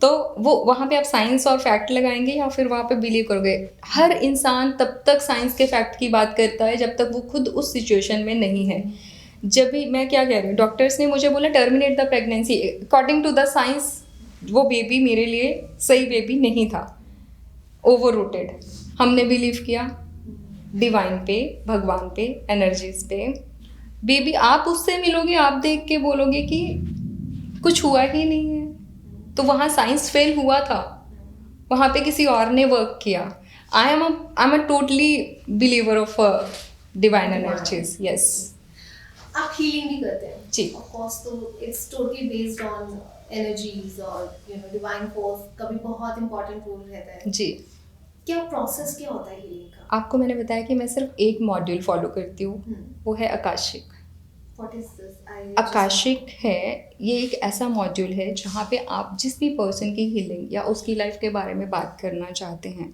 तो वो वहाँ पे आप साइंस और फैक्ट लगाएंगे या फिर वहाँ पे बिलीव करोगे? हर इंसान तब तक साइंस के फैक्ट की बात करता है जब तक वो खुद उस सिचुएशन में नहीं है. जब भी मैं क्या कह रही हूँ, डॉक्टर्स ने मुझे बोला terminate the pregnancy, according to the science वो बेबी मेरे लिए सही बेबी नहीं था, ओवर रूटेड. हमने बिलीव किया डिवाइन पे, भगवान पे, एनर्जीज पे. बेबी आप उससे मिलोगे, आप देख के बोलोगे कि कुछ हुआ ही नहीं है, तो वहाँ साइंस फेल हुआ था, वहाँ पे किसी और ने वर्क किया. I am a totally believer of divine energies. Yes. आप हीलिंग भी करते हैं जी. ऑफ कोर्स, तो it's totally based on energies और डिवाइन फोर्स का भी बहुत इंपॉर्टेंट रोल रहता है. जी. क्या प्रोसेस क्या होता है हीलिंग का? आपको मैंने बताया कि मैं सिर्फ एक मॉड्यूल फॉलो करती हूँ, वो है Akashic. What is this? Akashic है ये एक ऐसा मॉड्यूल है जहाँ पे आप जिस भी पर्सन की हीलिंग या उसकी लाइफ के बारे में बात करना चाहते हैं,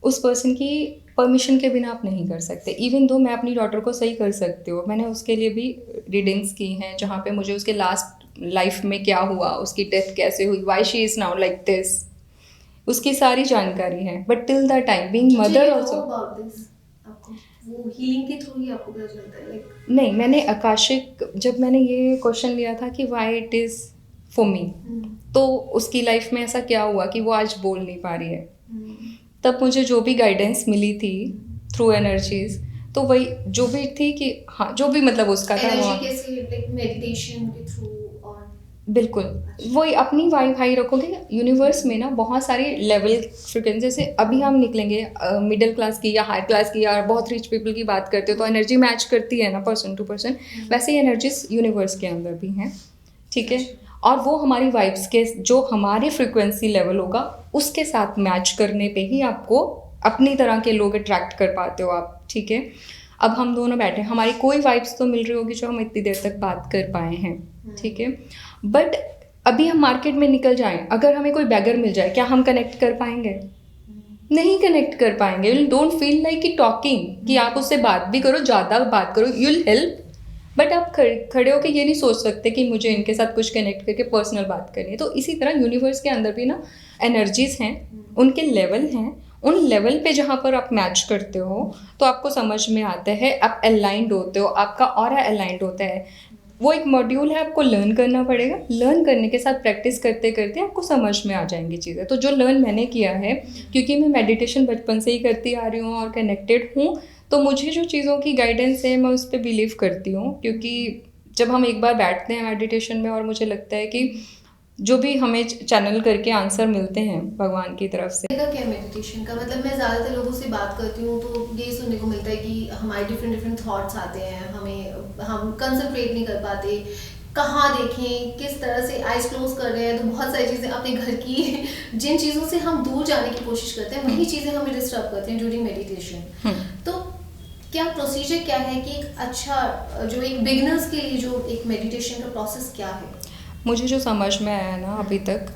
उस पर्सन की परमिशन के बिना आप नहीं कर सकते. इवन दो मैं अपनी डॉटर को सही कर सकती हूँ, मैंने उसके लिए भी रीडिंग्स की हैं जहाँ पे मुझे उसके लास्ट लाइफ में क्या हुआ, उसकी डेथ कैसे हुई, why she is now like this, उसकी सारी जानकारी है. But till the time being mother also, वो हीलिंग के थ्रू ही आपको पता चलता है? नहीं, मैंने आकाशिक, जब मैंने ये क्वेश्चन लिया था कि why it is for me, तो उसकी लाइफ में ऐसा क्या हुआ कि वो आज बोल नहीं पा रही है, तब मुझे जो भी गाइडेंस मिली थी थ्रू एनर्जीज, तो वही जो भी थी कि हाँ जो भी मतलब उसका था मेडिटेशन के थ्रू. और बिल्कुल वही अपनी वाइब हाई रखोगे. यूनिवर्स में ना बहुत सारे लेवल फ्रिक्वेंसी, जैसे अभी हम निकलेंगे मिडिल क्लास की या हाई क्लास की या बहुत रिच पीपल की बात करते हो तो एनर्जी मैच करती है ना पर्सन टू पर्सन, वैसे ही एनर्जीज यूनिवर्स के अंदर भी हैं. ठीक है, और वो हमारी वाइब्स के जो हमारे फ्रिक्वेंसी लेवल होगा उसके साथ मैच करने पे ही आपको अपनी तरह के लोग अट्रैक्ट कर पाते हो आप. ठीक है, अब हम दोनों बैठे, हमारी कोई वाइब्स तो मिल रही होगी जो हम इतनी देर तक बात कर पाए हैं. ठीक है, बट अभी हम मार्केट में निकल जाएं, अगर हमें कोई बैगर मिल जाए, क्या हम कनेक्ट कर पाएंगे? नहीं कनेक्ट कर पाएंगे. यू डोंट फील लाइक कि टॉकिंग, कि आप उससे बात भी करो, ज़्यादा बात करो, यू विल हेल्प, बट आप खड़े होकर ये नहीं सोच सकते कि मुझे इनके साथ कुछ कनेक्ट करके पर्सनल बात करनी है. तो इसी तरह यूनिवर्स के अंदर भी ना एनर्जीज हैं, उनके लेवल हैं, उन लेवल पे जहाँ पर आप मैच करते हो तो आपको समझ में आता है, आप अलाइंड होते हो, आपका ऑरा अलाइंड होता है. वो एक मॉड्यूल है, आपको लर्न करना पड़ेगा. लर्न करने के साथ प्रैक्टिस करते करते आपको समझ में आ जाएंगी चीज़ें. तो जो लर्न मैंने किया है, क्योंकि मैं मेडिटेशन बचपन से ही करती आ रही हूँ और कनेक्टेड हूँ, तो मुझे जो चीज़ों की गाइडेंस है मैं उस पर बिलीव करती हूँ. क्योंकि जब हम एक बार बैठते हैं मेडिटेशन में और मुझे लगता है कि जो भी हमें चैनल करके आंसर मिलते हैं भगवान की तरफ से. क्या मेडिटेशन का मतलब, मैं ज़्यादातर लोगों से बात करती हूँ तो ये सुनने को मिलता है कि हमारे डिफरेंट थॉट्स आते हैं, हम कंसंट्रेट नहीं कर पाते, कहाँ देखें, किस तरह से आइज क्लोज कर रहे हैं, तो बहुत सारी चीज़ें अपने घर की जिन चीज़ों से हम दूर जाने की कोशिश करते हैं वही चीज़ें हमें डिस्टर्ब करते हैं ड्यूरिंग मेडिटेशन. तो क्या प्रोसीजर क्या है कि एक अच्छा जो एक बिगिनर्स के लिए जो एक मेडिटेशन का प्रोसेस क्या है? मुझे जो समझ में आया ना अभी तक,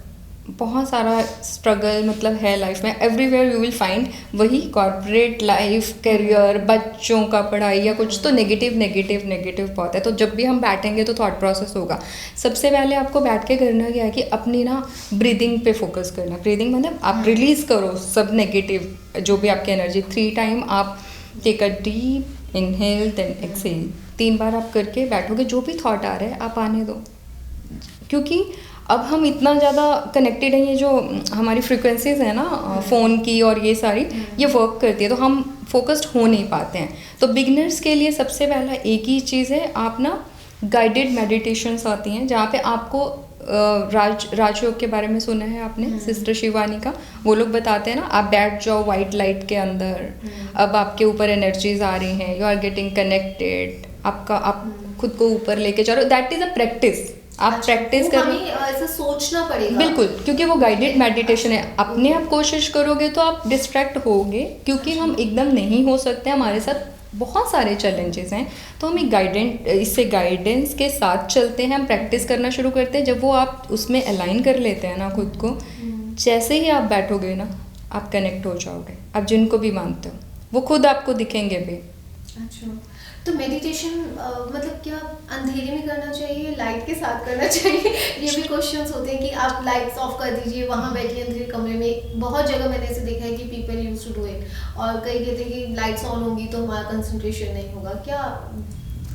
बहुत सारा स्ट्रगल मतलब है लाइफ में, एवरीवेयर यू विल फाइंड वही कॉर्पोरेट लाइफ, करियर, बच्चों का पढ़ाई या कुछ, तो नेगेटिव नेगेटिव नेगेटिव बहुत है। तो जब भी हम बैठेंगे तो थॉट प्रोसेस होगा। सबसे पहले आपको बैठ के करना क्या है कि अपनी ना ब्रीदिंग पे फोकस करना। ब्रीदिंग मतलब आप रिलीज करो सब नेगेटिव जो भी आपकी एनर्जी। 3 टाइम आप take a deep inhale then exhale, 3 बार आप करके बैठोगे। जो भी थॉट आ रहा है आप आने दो, क्योंकि अब हम इतना ज़्यादा कनेक्टेड हैं, ये जो हमारी फ्रिक्वेंसीज है ना फ़ोन की और ये सारी, ये वर्क करती है, तो हम फोकस्ड हो नहीं पाते हैं। तो बिगनर्स के लिए सबसे पहला एक ही चीज़ है, आप ना गाइडेड मेडिटेशंस आती हैं जहाँ पे आपको राजयोग के बारे में सुना है आपने, सिस्टर शिवानी का, वो लोग बताते हैं ना, आप बैठ जाओ वाइट लाइट के अंदर, अब आपके ऊपर एनर्जीज आ रही हैं, यू आर गेटिंग कनेक्टेड, आप खुद को ऊपर लेके जा रहे हो। दैट इज़ अ प्रैक्टिस, आप प्रैक्टिस कर, हमें ऐसा सोचना पड़ेगा। बिल्कुल, क्योंकि वो गाइडेड मेडिटेशन है। अपने आप कोशिश करोगे तो आप डिस्ट्रैक्ट होगे, क्योंकि हम एकदम नहीं हो सकते, हमारे साथ बहुत सारे चैलेंजेस हैं। तो हम एक इससे गाइडेंस के साथ चलते हैं, हम प्रैक्टिस करना शुरू करते हैं। जब वो आप उसमें अलाइन कर लेते हैं ना खुद को, जैसे ही आप बैठोगे ना, आप कनेक्ट हो जाओगे। आप जिनको भी मानते हो वो खुद आपको दिखेंगे भी। अच्छा, तो मेडिटेशन मतलब क्या अंधेरे में करना चाहिए, लाइट के साथ करना चाहिए? ये भी क्वेश्चंस होते हैं कि आप लाइट्स ऑफ कर दीजिए, वहाँ बैठिए अंधेरे कमरे में। बहुत जगह मैंने ऐसे देखा है कि people use to do it, और कई कहते हैं कि लाइट्स ऑन होंगी तो हमारा कंसंट्रेशन नहीं होगा। क्या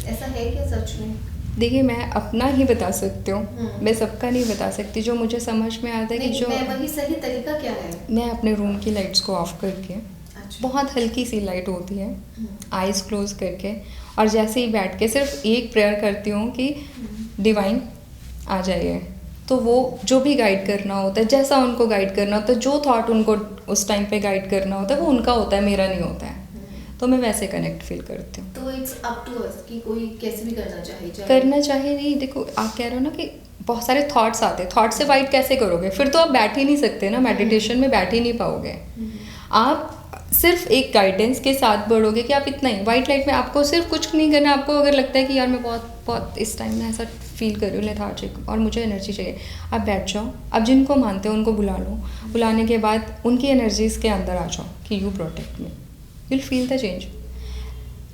ऐसा है क्या सच में? देखिए, मैं अपना ही बता सकती हूँ, मैं सबका नहीं बता सकती। जो मुझे समझ में आता है कि जो वही सही तरीका क्या है, मैं अपने रूम की लाइट्स को ऑफ करके, बहुत हल्की सी लाइट होती है, आइज़ क्लोज करके, और जैसे ही बैठ के सिर्फ एक प्रेयर करती हूँ कि डिवाइन आ जाइए। तो वो जो भी गाइड करना होता है, जैसा उनको गाइड करना होता है, जो थॉट उनको उस टाइम पे गाइड करना होता है, वो उनका होता है, मेरा नहीं होता है। तो मैं वैसे कनेक्ट फील करती हूँ। तो इट्स अप टू अस कि कोई कैसे भी करना चाहिए नहीं। देखो, आप कह रहे हो ना कि बहुत सारे थॉट्स आते हैं, थॉट से फाइट कैसे करोगे? फिर तो आप बैठ ही नहीं सकते ना, मेडिटेशन में बैठ ही नहीं पाओगे। आप सिर्फ एक गाइडेंस के साथ बढ़ोगे कि आप इतना ही वाइट लाइट में, आपको सिर्फ कुछ नहीं करना। आपको अगर लगता है कि यार मैं बहुत इस टाइम में ऐसा फील कर रही हूँ लेथार्जिक और मुझे एनर्जी चाहिए, आप बैठ जाओ। आप जिनको मानते हो उनको बुला लो, बुलाने के बाद उनकी एनर्जीज के अंदर आ जाओ कि you protect me, you will feel the change.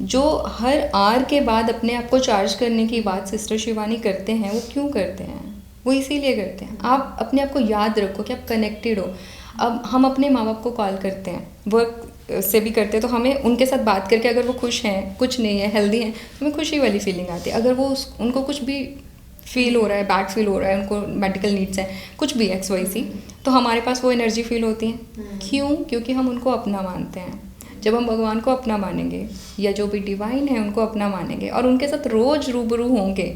जो हर आवर के बाद अपने आप को चार्ज करने की बात सिस्टर शिवानी करते हैं, वो क्यों करते हैं? वो इसीलिए करते हैं, आप अपने आप को याद रखो कि आप कनेक्टेड हो। अब हम अपने माँ बाप को कॉल करते हैं, वर्क से भी करते हैं, तो हमें उनके साथ बात करके अगर वो खुश हैं, कुछ नहीं है, हेल्दी हैं, तो हमें खुशी वाली फीलिंग आती है। अगर वो उनको कुछ भी फील हो रहा है, बैड फील हो रहा है, उनको मेडिकल नीड्स हैं, कुछ भी XYZ, तो हमारे पास वो एनर्जी फील होती है। क्यों? क्योंकि हम उनको अपना मानते हैं। जब हम भगवान को अपना मानेंगे या जो भी डिवाइन है उनको अपना मानेंगे और उनके साथ रोज रूबरू होंगे,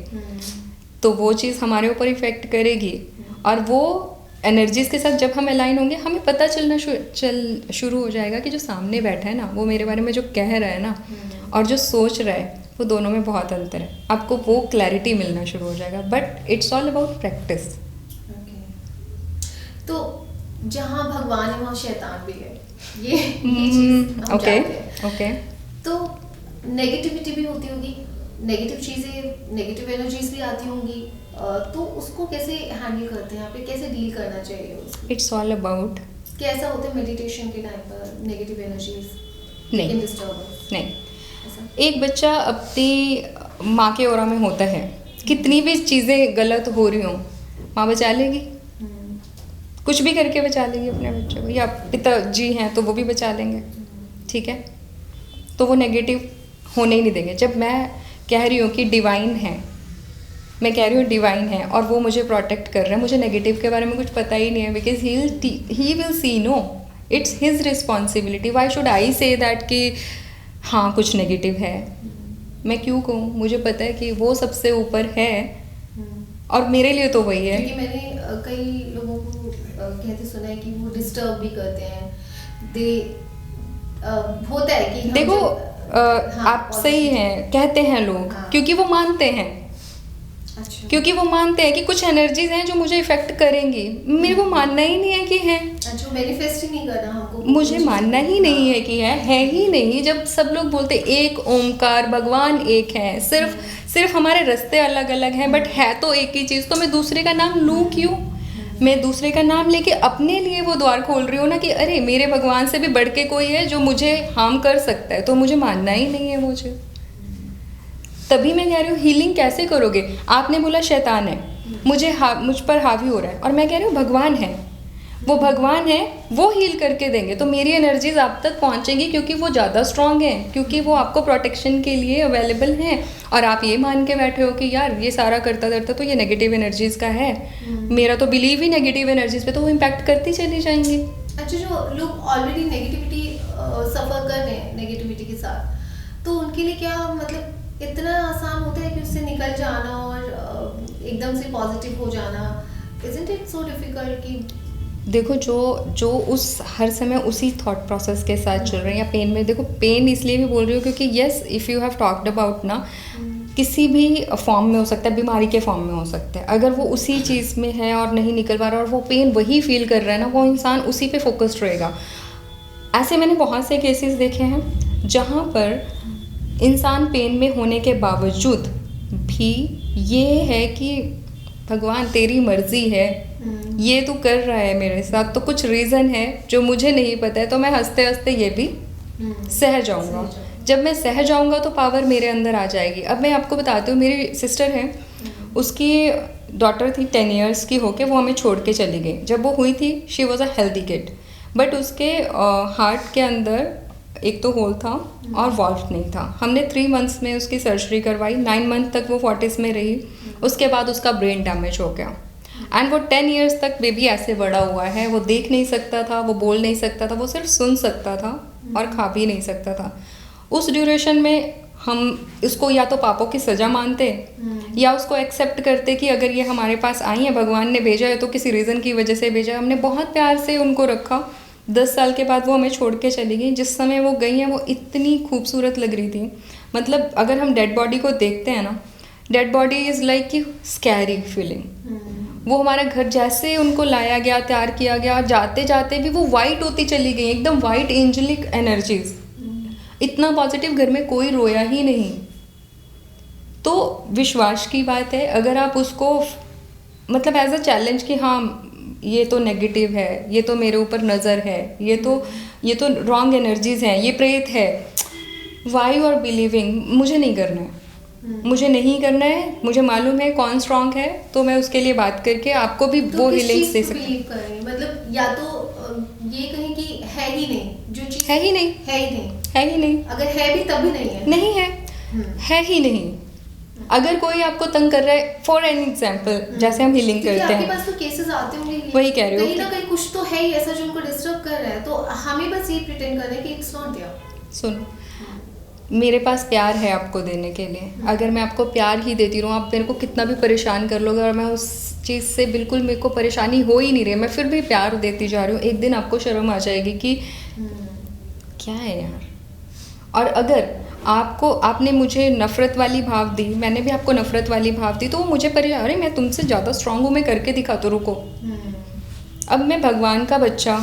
तो वो चीज़ हमारे ऊपर इफेक्ट करेगी। और वो एनर्जीज के साथ जब हम अलाइन होंगे, हमें पता चलना शुरू हो जाएगा कि जो सामने बैठा है ना, वो मेरे बारे में जो कह रहा है ना, और जो सोच रहा है, वो दोनों में बहुत अंतर है। आपको वो क्लैरिटी मिलना शुरू हो जाएगा। But it's all about practice. तो जहाँ भगवान है वहाँ शैतान भी है, ये चीज़ हम जानते हैं। तो नेगेटिविटी भी होती होगी, नेगेटिव चीज़ें, नेगेटिव एनर्जीज भी आती होंगी, तो उसको कैसे हैंडल करते हैं यहाँ पे, कैसे डील करना चाहिए उसको? इट्स ऑल अबाउट, कैसा होता है मेडिटेशन के टाइम पर नेगेटिव एनर्जीज? नहीं, एक बच्चा अपनी माँ के ओरा में होता है, कितनी भी चीज़ें गलत हो रही हों, माँ बचा लेगी, कुछ भी करके बचा लेगी अपने बच्चे को, या पिताजी हैं तो वो भी बचा लेंगे, ठीक है? तो वो नेगेटिव होने ही नहीं देंगे। जब मैं कह रही हूँ कि डिवाइन है, मैं कह रही हूँ डिवाइन है और वो मुझे प्रोटेक्ट कर रहा है, मुझे नेगेटिव के बारे में कुछ पता ही नहीं है, because he will see, no, it's his responsibility. Why should I say that कि हाँ कुछ नेगेटिव है? मैं क्यों कहूँ? मुझे पता है कि वो सबसे ऊपर है और मेरे लिए तो वही है। क्योंकि मैंने कई लोगों को कहते सुना है कि वो डिस्टर्ब भी करते हैं, होता है कि देखो आप सही हैं, कहते हैं लोग, क्योंकि वो मानते हैं। अच्छा। क्योंकि वो मानते हैं कि कुछ एनर्जीज हैं जो मुझे इफेक्ट करेंगी। मेरे को मानना ही नहीं है कि है। अच्छा, मैनिफेस्ट ही नहीं करना हमको, मुझे मानना ही नहीं है कि है ही नहीं। जब सब लोग बोलते एक ओमकार, भगवान एक है, सिर्फ हमारे रास्ते अलग अलग हैं, बट है तो एक ही चीज़, तो मैं दूसरे का नाम लूँ क्यों? मैं दूसरे का नाम लेके अपने लिए वो द्वार खोल रही हूँ ना कि अरे मेरे भगवान से भी बढ़ के कोई है जो मुझे हार्म कर सकता है, तो मुझे मानना ही नहीं है मुझे। तभी मैं कह रही हूँ हीलिंग कैसे करोगे? आपने बोला शैतान है, मुझ पर हावी हो रहा है, और मैं कह रही हूँ भगवान है, वो भगवान है, वो हील करके देंगे। तो मेरी एनर्जीज आप तक पहुंचेंगी क्योंकि वो ज़्यादा स्ट्रांग हैं, क्योंकि वो आपको प्रोटेक्शन के लिए अवेलेबल हैं। और आप ये मान के बैठे हो कि यार ये सारा करता करता तो ये नेगेटिव एनर्जीज का है, मेरा तो बिलीव ही नेगेटिव एनर्जीज पे, तो वो इम्पैक्ट करती चली जाएंगी। अच्छा, जो लोग ऑलरेडी नेगेटिविटी सफर कर रहे हैं नेगेटिविटी के साथ, तो उनके लिए क्या मतलब इतना आसान होता है कि उससे निकल जाना और एकदम से पॉजिटिव हो जाना? Isn't it so difficult कि देखो जो उस हर समय उसी थॉट प्रोसेस के साथ चल रहे हैं या पेन में, देखो पेन इसलिए भी बोल रही हूँ क्योंकि yes if you have talked about ना, किसी भी फॉर्म में हो सकता है, बीमारी के फॉर्म में हो सकता है, अगर वो उसी चीज़ में है और नहीं निकल पा रहा और वो पेन वही फील कर रहा है ना, वो इंसान उसी पे फोकस्ड रहेगा। ऐसे मैंने बहुत से केसेस देखे हैं जहाँ पर इंसान पेन में होने के बावजूद भी ये है कि भगवान तेरी मर्जी है, ये तू कर रहा है मेरे साथ, तो कुछ रीज़न है जो मुझे नहीं पता है, तो मैं हंसते हंसते ये भी सह जाऊंगा। जब मैं सह जाऊंगा तो पावर मेरे अंदर आ जाएगी। अब मैं आपको बताती हूँ, मेरी सिस्टर है, उसकी डॉटर थी 10 इयर्स की होके, वो हमें छोड़ के चली गई। जब वो हुई थी she was a healthy kid, but उसके हार्ट के अंदर एक तो होल था और वॉल्व नहीं था। हमने 3 मंथ्स में उसकी सर्जरी करवाई, 9 मंथ तक वो फोर्टिस में रही, उसके बाद उसका ब्रेन डैमेज हो गया। एंड वो 10 इयर्स तक बेबी ऐसे बड़ा हुआ है, वो देख नहीं सकता था, वो बोल नहीं सकता था, वो सिर्फ सुन सकता था और खा भी नहीं सकता था। उस ड्यूरेशन में हम इसको या तो पापों की सज़ा मानते या उसको एक्सेप्ट करते कि अगर ये हमारे पास आई है, भगवान ने भेजा है तो किसी रीज़न की वजह से भेजा है। हमने बहुत प्यार से उनको रखा। 10 साल के बाद वो हमें छोड़ के चली गई। जिस समय वो गई हैं वो इतनी खूबसूरत लग रही थी, मतलब अगर हम डेड बॉडी को देखते हैं ना, डेड बॉडी इज़ लाइक कि स्कैरी फीलिंग। वो हमारा घर जैसे उनको लाया गया, तैयार किया गया, जाते जाते भी वो वाइट होती चली गई, एकदम वाइट एंजेलिक एनर्जीज, इतना पॉजिटिव, घर में कोई रोया ही नहीं। तो विश्वास की बात है, अगर आप उसको मतलब एज अ चैलेंज कि हाँ ये तो नेगेटिव है, ये तो मेरे ऊपर नज़र है, ये तो रॉन्ग एनर्जीज हैं, ये प्रेत है, वाई और बिलीविंग, मुझे नहीं करना है, मुझे नहीं करना है। मुझे मालूम है कौन स्ट्रांग है, तो मैं उसके लिए बात करके आपको भी तो वो हीलिंग्स दे सकती हूँ। मतलब या तो ये कहें कि है ही नहीं, जो चीज़ है ही नहीं, है ही नहीं, है ही नहीं, अगर है भी तब भी नहीं है, नहीं है, है ही नहीं। अगर कोई आपको तंग कर रहा है, फॉर एन एग्जाम्पल, जैसे हम हीलिंग करते हैं, आपके पास तो केसेस आते होंगे, वही कह रही हूँ, कहीं ना कहीं कुछ तो है ही ऐसा जो उनको डिस्टर्ब कर रहा है, तो हमें बस ये प्रिटेंड करना है कि इट्स नॉट देयर। सुनो, मेरे पास प्यार है आपको देने के लिए। अगर मैं आपको प्यार ही देती रहूँ, आप मेरे को कितना भी परेशान कर लोगे और मैं उस चीज़ से बिल्कुल, मेरे को परेशानी हो ही नहीं रही, मैं फिर भी प्यार देती जा रही हूँ, एक दिन आपको शर्म आ जाएगी कि क्या है यार। और अगर आपने मुझे नफ़रत वाली भाव दी, मैंने भी आपको नफ़रत वाली भाव दी, तो वो मुझे परेशान, अरे मैं तुमसे ज़्यादा स्ट्रांग हूँ, मैं करके दिखा, तो रुको। अब मैं भगवान का बच्चा,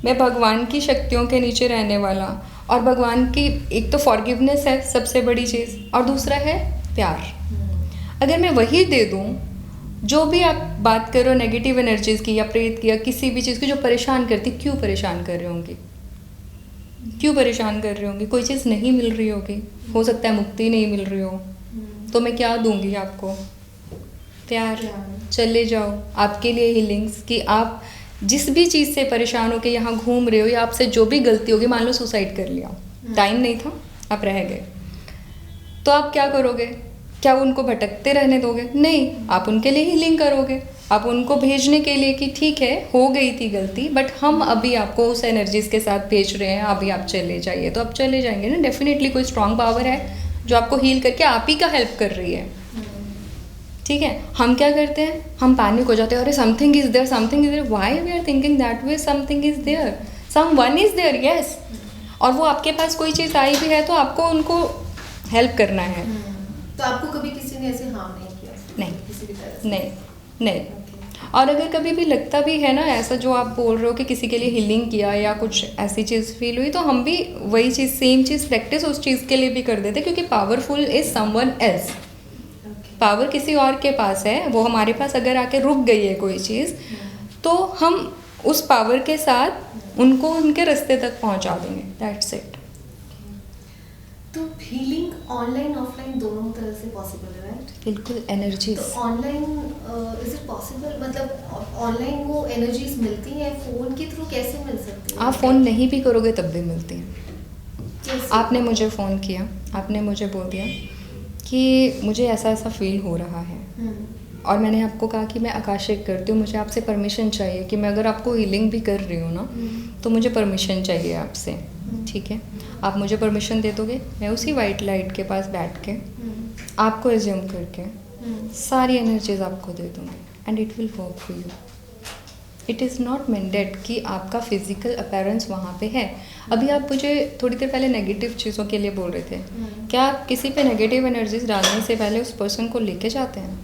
मैं भगवान की शक्तियों के नीचे रहने वाला, और भगवान की एक तो फॉरगिवनेस है सबसे बड़ी चीज़, और दूसरा है प्यार। अगर मैं वही दे दूँ, जो भी आप बात करो नेगेटिव एनर्जीज़ की या प्रेत की या किसी भी चीज़ की जो परेशान करती, क्यों परेशान कर रही होंगी, क्यों परेशान कर रही होंगी? कोई चीज़ नहीं मिल रही होगी, हो सकता है मुक्ति नहीं मिल रही हो, तो मैं क्या दूंगी आपको? प्यार। चले जाओ, आपके लिए हीलिंग्स, कि आप जिस भी चीज़ से परेशान हो के यहाँ घूम रहे हो, या आपसे जो भी गलती होगी, मान लो सुसाइड कर लिया, टाइम नहीं था, आप रह गए, तो आप क्या करोगे? क्या उनको भटकते रहने दोगे? नहीं, आप उनके लिए हीलिंग करोगे, आप उनको भेजने के लिए कि ठीक है हो गई थी गलती, बट हम अभी आपको उस एनर्जीज के साथ भेज रहे हैं, अभी आप चले जाइए, तो आप चले जाएंगे ना। डेफिनेटली कोई स्ट्रांग पावर है जो आपको हील करके आप ही का हेल्प कर रही है, ठीक है। हम क्या करते हैं, हम पैनिक हो जाते हैं, अरे something is there, something is there. Why we are thinking that way? Something is there, someone is there, yes. और वो आपके पास कोई चीज़ आई भी है तो आपको उनको हेल्प करना है। तो आपको कभी किसी ने ऐसे हार्म नहीं किया? नहीं, किसी भी तरह से? नहीं। और अगर कभी भी लगता भी है ना ऐसा जो आप बोल रहे हो कि किसी के लिए हीलिंग किया या कुछ ऐसी चीज़ फील हुई, तो हम भी वही चीज़, सेम चीज़ प्रैक्टिस उस चीज़ के लिए भी कर देते, क्योंकि powerful is someone else. Power किसी और के पास है, वो हमारे पास अगर आके रुक गई है कोई चीज़, तो हम उस पावर के साथ उनको उनके रास्ते तक पहुंचा देंगे, दैट्स इट। तो हीलिंग ऑनलाइन ऑफलाइन दोनों तरह से पॉसिबल है, राइट? बिल्कुल, एनर्जीज। तो ऑनलाइन इज इट पॉसिबल, मतलब ऑनलाइन वो एनर्जीज मिलती हैं, फोन के थ्रू कैसे मिल सकती है? आप फ़ोन नहीं भी करोगे तब भी मिलती हैं। कैसे? आपने मुझे फ़ोन किया, आपने मुझे बोल दिया कि मुझे ऐसा ऐसा फील हो रहा है, और मैंने आपको कहा कि मैं आकाशिक करती हूँ, मुझे आपसे परमिशन चाहिए कि मैं अगर आपको हीलिंग भी कर रही हूँ ना, तो मुझे परमिशन चाहिए आपसे, ठीक है? आप मुझे परमिशन दे दोगे, मैं उसी वाइट लाइट के पास बैठ के आपको एज्यूम करके सारी एनर्जीज आपको दे दूँगी, and it will work for you. It is not mandate कि आपका फिजिकल अपीयरेंस वहाँ पे है। अभी आप मुझे थोड़ी देर पहले नेगेटिव चीज़ों के लिए बोल रहे थे, क्या आप किसी पे नेगेटिव एनर्जीज डालने से पहले उस पर्सन को लेके जाते हैं?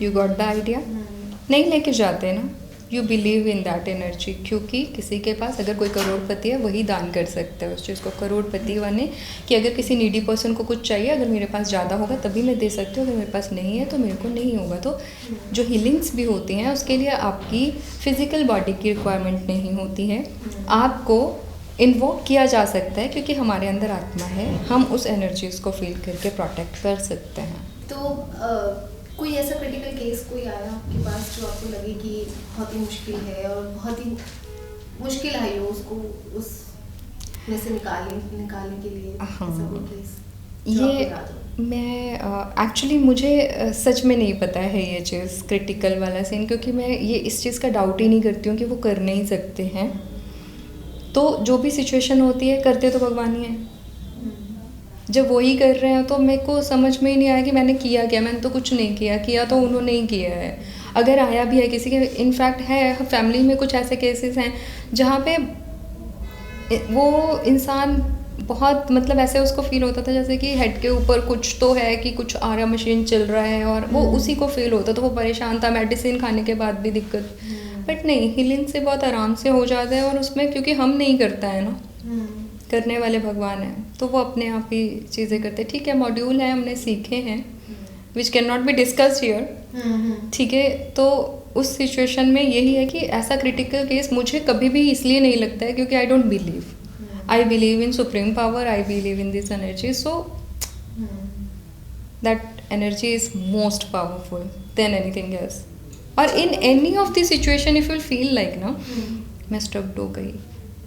You got the idea? नहीं लेके जाते ना। You believe in that energy, क्योंकि किसी के पास अगर कोई करोड़पति है वही दान कर सकता है उस चीज़ को। करोड़पति बने कि अगर किसी नीडी पर्सन को कुछ चाहिए, अगर मेरे पास ज़्यादा होगा तभी मैं दे सकती हूँ, अगर मेरे पास नहीं है तो मेरे को नहीं होगा। तो जो हीलिंग्स भी होती हैं उसके लिए आपकी फिजिकल बॉडी की रिक्वायरमेंट नहीं होती है, आपको इन्वोक किया जा सकता है क्योंकि हमारे अंदर आत्मा है, हम उस एनर्जीज़ को फील करके प्रोटेक्ट कर सकते हैं। तो कोई ऐसा क्रिटिकल केस कोई आया आपके पास जो आपको लगे कि बहुत ही मुश्किल है और बहुत ही मुश्किल आई हो उसको उस में से निकालने के लिए? हाँ, ऐसा कोई केस ये मैं एक्चुअली मुझे सच में नहीं पता है ये चीज़, क्रिटिकल वाला सीन, क्योंकि मैं ये इस चीज़ का डाउट ही नहीं करती हूँ कि वो कर नहीं सकते हैं। तो जो भी सिचुएशन होती है करते तो भगवान ही है। जब वही कर रहे हैं तो मेरे को समझ में ही नहीं आया कि मैंने किया क्या। मैंने तो कुछ नहीं किया तो उन्होंने ही किया है। अगर आया भी है किसी के, इनफैक्ट है फैमिली में कुछ ऐसे केसेस हैं जहाँ पे वो इंसान बहुत, मतलब ऐसे उसको फील होता था जैसे कि हेड के ऊपर कुछ तो है, कि कुछ आरा मशीन चल रहा है, और वो उसी को फील होता, तो वो परेशान था, मेडिसिन खाने के बाद भी दिक्कत। बट नहीं, हीलिंग से बहुत आराम से हो जाता है, और उसमें क्योंकि हम नहीं करता है ना, करने वाले भगवान हैं, तो वो अपने आप ही चीज़ें करते हैं। ठीक है, मॉड्यूल है, हमने सीखे हैं which can not be discussed here, ठीक है। तो उस सिचुएशन में यही है कि ऐसा क्रिटिकल केस मुझे कभी भी इसलिए नहीं लगता है क्योंकि I don't believe, I believe in supreme power, I believe in this energy, so that energy is most powerful then anything else. और in any of the situation if you feel like ना, मैं स्टक्ड हो गई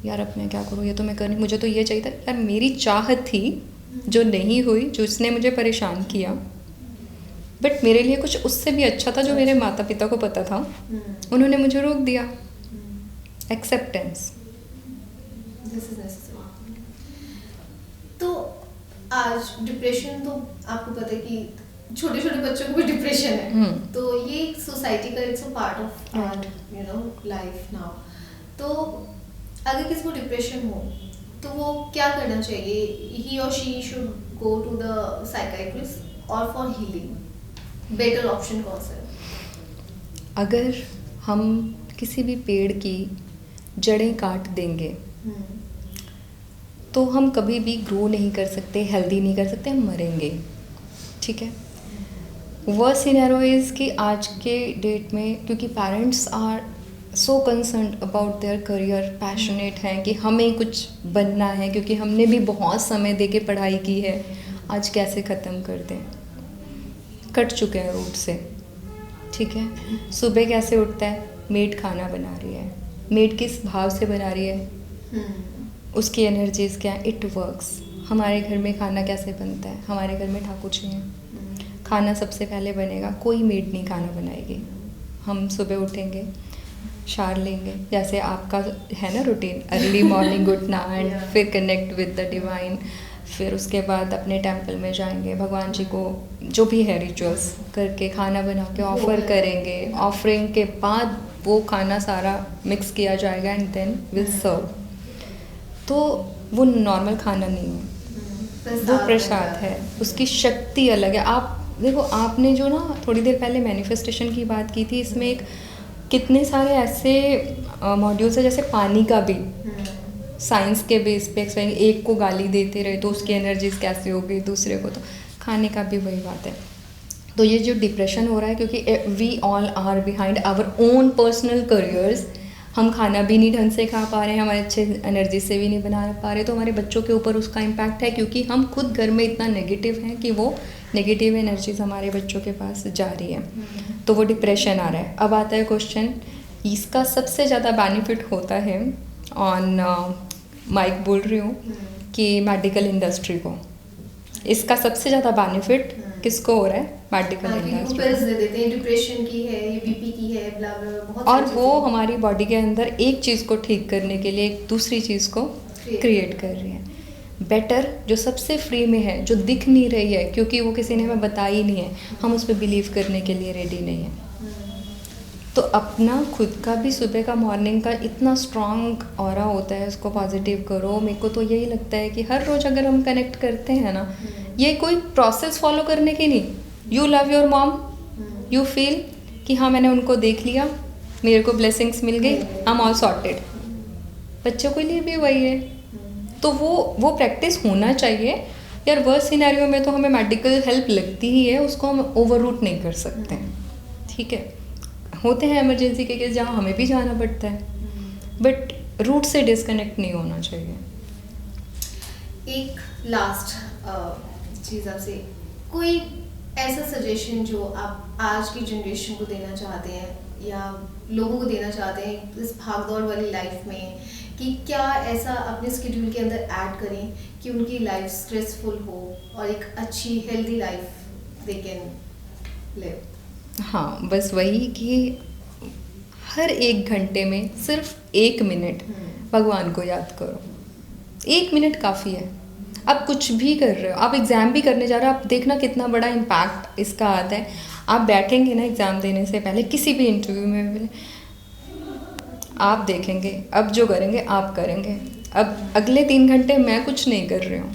यार, अब मैं क्या करूँ, ये तो मैं करनी, मुझे तो ये चाहिए था यार, मेरी चाहत थी जो नहीं हुई, जो इसने मुझे परेशान किया, बट मेरे लिए कुछ उससे भी अच्छा था जो मेरे माता पिता को पता था, उन्होंने मुझे रोक दिया। एक्सेप्टेंस। तो आज डिप्रेशन, तो आपको पता है कि छोटे छोटे बच्चों को भी डिप्रेशन है, तो ये सोसाइटी का it's a part of our life now. तो अगर किसी को डिप्रेशन हो तो वो क्या करना चाहिए? ही और she should go to the psychiatrist और फॉर हीलिंग बेटर ऑप्शन कौन सा है? अगर हम किसी भी पेड़ की जड़ें काट देंगे तो हम कभी भी ग्रो नहीं कर सकते, हेल्दी नहीं कर सकते, हम मरेंगे, ठीक है। वह सिनेरियो इज़ कि आज के डेट में क्योंकि parents are so concerned about their career, passionate हैं कि हमें कुछ बनना है, क्योंकि हमने भी बहुत समय दे के पढ़ाई की है, आज कैसे ख़त्म कर दें, कट चुके हैं रूट से, ठीक है। सुबह कैसे उठता है, मेड खाना बना रही है, मेड किस भाव से बना रही है, उसकी एनर्जीज क्या है, इट वर्क्स। हमारे घर में खाना कैसे बनता है, हमारे घर में ठाकुर जी हैं, खाना सबसे पहले बनेगा, कोई मेड नहीं खाना बनाएगी। हम सुबह उठेंगे, शार लेंगे, जैसे आपका है ना रूटीन, अर्ली मॉर्निंग उठना एंड फिर कनेक्ट विद द डिवाइन, फिर उसके बाद अपने टेंपल में जाएंगे, भगवान जी को जो भी है रिचुअल्स करके खाना बना के ऑफर करेंगे, ऑफरिंग के बाद वो खाना सारा मिक्स किया जाएगा एंड देन विल सर्व। तो वो नॉर्मल खाना नहीं है, वो प्रसाद है, उसकी शक्ति अलग है। आप देखो, आपने जो ना थोड़ी देर पहले मैनिफेस्टेशन की बात की थी, इसमें एक कितने सारे ऐसे मॉड्यूल्स है, जैसे पानी का भी साइंस के बेस पे एक को गाली देते रहे तो उसकी एनर्जीज कैसे हो गई, दूसरे को, तो खाने का भी वही बात है। तो ये जो डिप्रेशन हो रहा है क्योंकि we all are behind our own personal careers, हम खाना भी नहीं ढंग से खा पा रहे हैं, हमारे अच्छे एनर्जी से भी नहीं बना पा रहे, तो हमारे बच्चों के ऊपर उसका इम्पैक्ट है क्योंकि हम खुद घर में इतना नेगेटिव हैं कि वो नेगेटिव एनर्जीज हमारे बच्चों के पास जा रही है, तो वो डिप्रेशन आ रहा है। अब आता है क्वेश्चन, इसका सबसे ज़्यादा बेनिफिट होता है ऑन माइक बोल रही हूँ कि मेडिकल इंडस्ट्री को, इसका सबसे ज़्यादा बेनिफिट किसको हो रहा है? Medical industry. पिल्स दे देते हैं, डिप्रेशन की है, ये बीपी की है, ब्ला ब्ला, बहुत और वो हमारी बॉडी के अंदर एक चीज़ को ठीक करने के लिए एक दूसरी चीज़ को क्रिएट कर रही है। बेटर जो सबसे फ्री में है, जो दिख नहीं रही है क्योंकि वो किसी ने हमें बताई नहीं है, हम उस पर बिलीव करने के लिए रेडी नहीं है। तो अपना खुद का भी सुबह का मॉर्निंग का इतना स्ट्रॉन्ग ऑरा होता है, उसको पॉजिटिव करो। मेरे को तो यही लगता है कि हर रोज़ अगर हम कनेक्ट करते हैं ना, ये कोई प्रोसेस फॉलो करने की नहीं, you love your mom, you feel कि हाँ मैंने उनको देख लिया, मेरे को ब्लेसिंग्स मिल गई, आई एम ऑल सॉर्टेड। बच्चों के लिए भी वही है, तो वो प्रैक्टिस होना चाहिए यार। वर्स्ट सिनेरियो में तो हमें मेडिकल हेल्प लगती ही है, उसको हम ओवर रूट नहीं कर सकते, ठीक है। होते हैं इमरजेंसी के केस जहाँ हमें भी जाना पड़ता है, बट रूट से डिस्कनेक्ट नहीं होना चाहिए। एक लास्ट चीज़ आपसे, कोई ऐसा सजेशन जो आप आज की जनरेशन को देना चाहते हैं या लोगों को देना चाहते हैं इस भागदौड़ वाली लाइफ में, कि क्या ऐसा अपने स्केड्यूल के अंदर ऐड करें कि उनकी लाइफ स्ट्रेसफुल हो और एक अच्छी healthy life they can live? हाँ, बस वही कि हर 1 घंटे में सिर्फ 1 मिनट भगवान को याद करो। 1 मिनट काफ़ी है। आप कुछ भी कर रहे हो, आप एग्ज़ाम भी करने जा रहे हो, आप देखना कितना बड़ा इम्पैक्ट इसका आता है। आप बैठेंगे ना एग्ज़ाम देने से पहले, किसी भी इंटरव्यू में पहले आप देखेंगे, अब जो करेंगे आप करेंगे, अब अगले 3 घंटे मैं कुछ नहीं कर रही हूँ,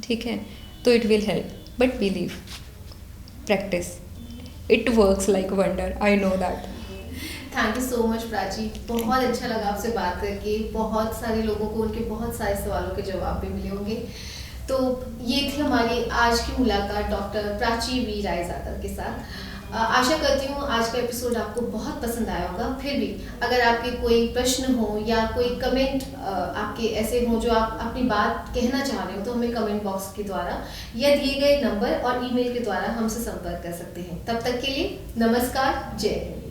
ठीक है। तो it will help, but believe, practice, it works like wonder, I know that. Thank you so much Prachi, बहुत अच्छा लगा आपसे बात करके। बहुत सारे लोगों को उनके बहुत सारे सवालों के जवाब भी मिले होंगे। तो ये थी हमारी आज की मुलाकात डॉक्टर प्राची वी रायजादा के साथ। आशा करती हूँ आज का एपिसोड आपको बहुत पसंद आया होगा। फिर भी अगर आपके कोई प्रश्न हो या कोई कमेंट आपके ऐसे हो जो आप अपनी बात कहना चाह रहे हो, तो हमें कमेंट बॉक्स के द्वारा या दिए गए नंबर और ईमेल के द्वारा हमसे संपर्क कर सकते हैं। तब तक के लिए नमस्कार, जय हिंद।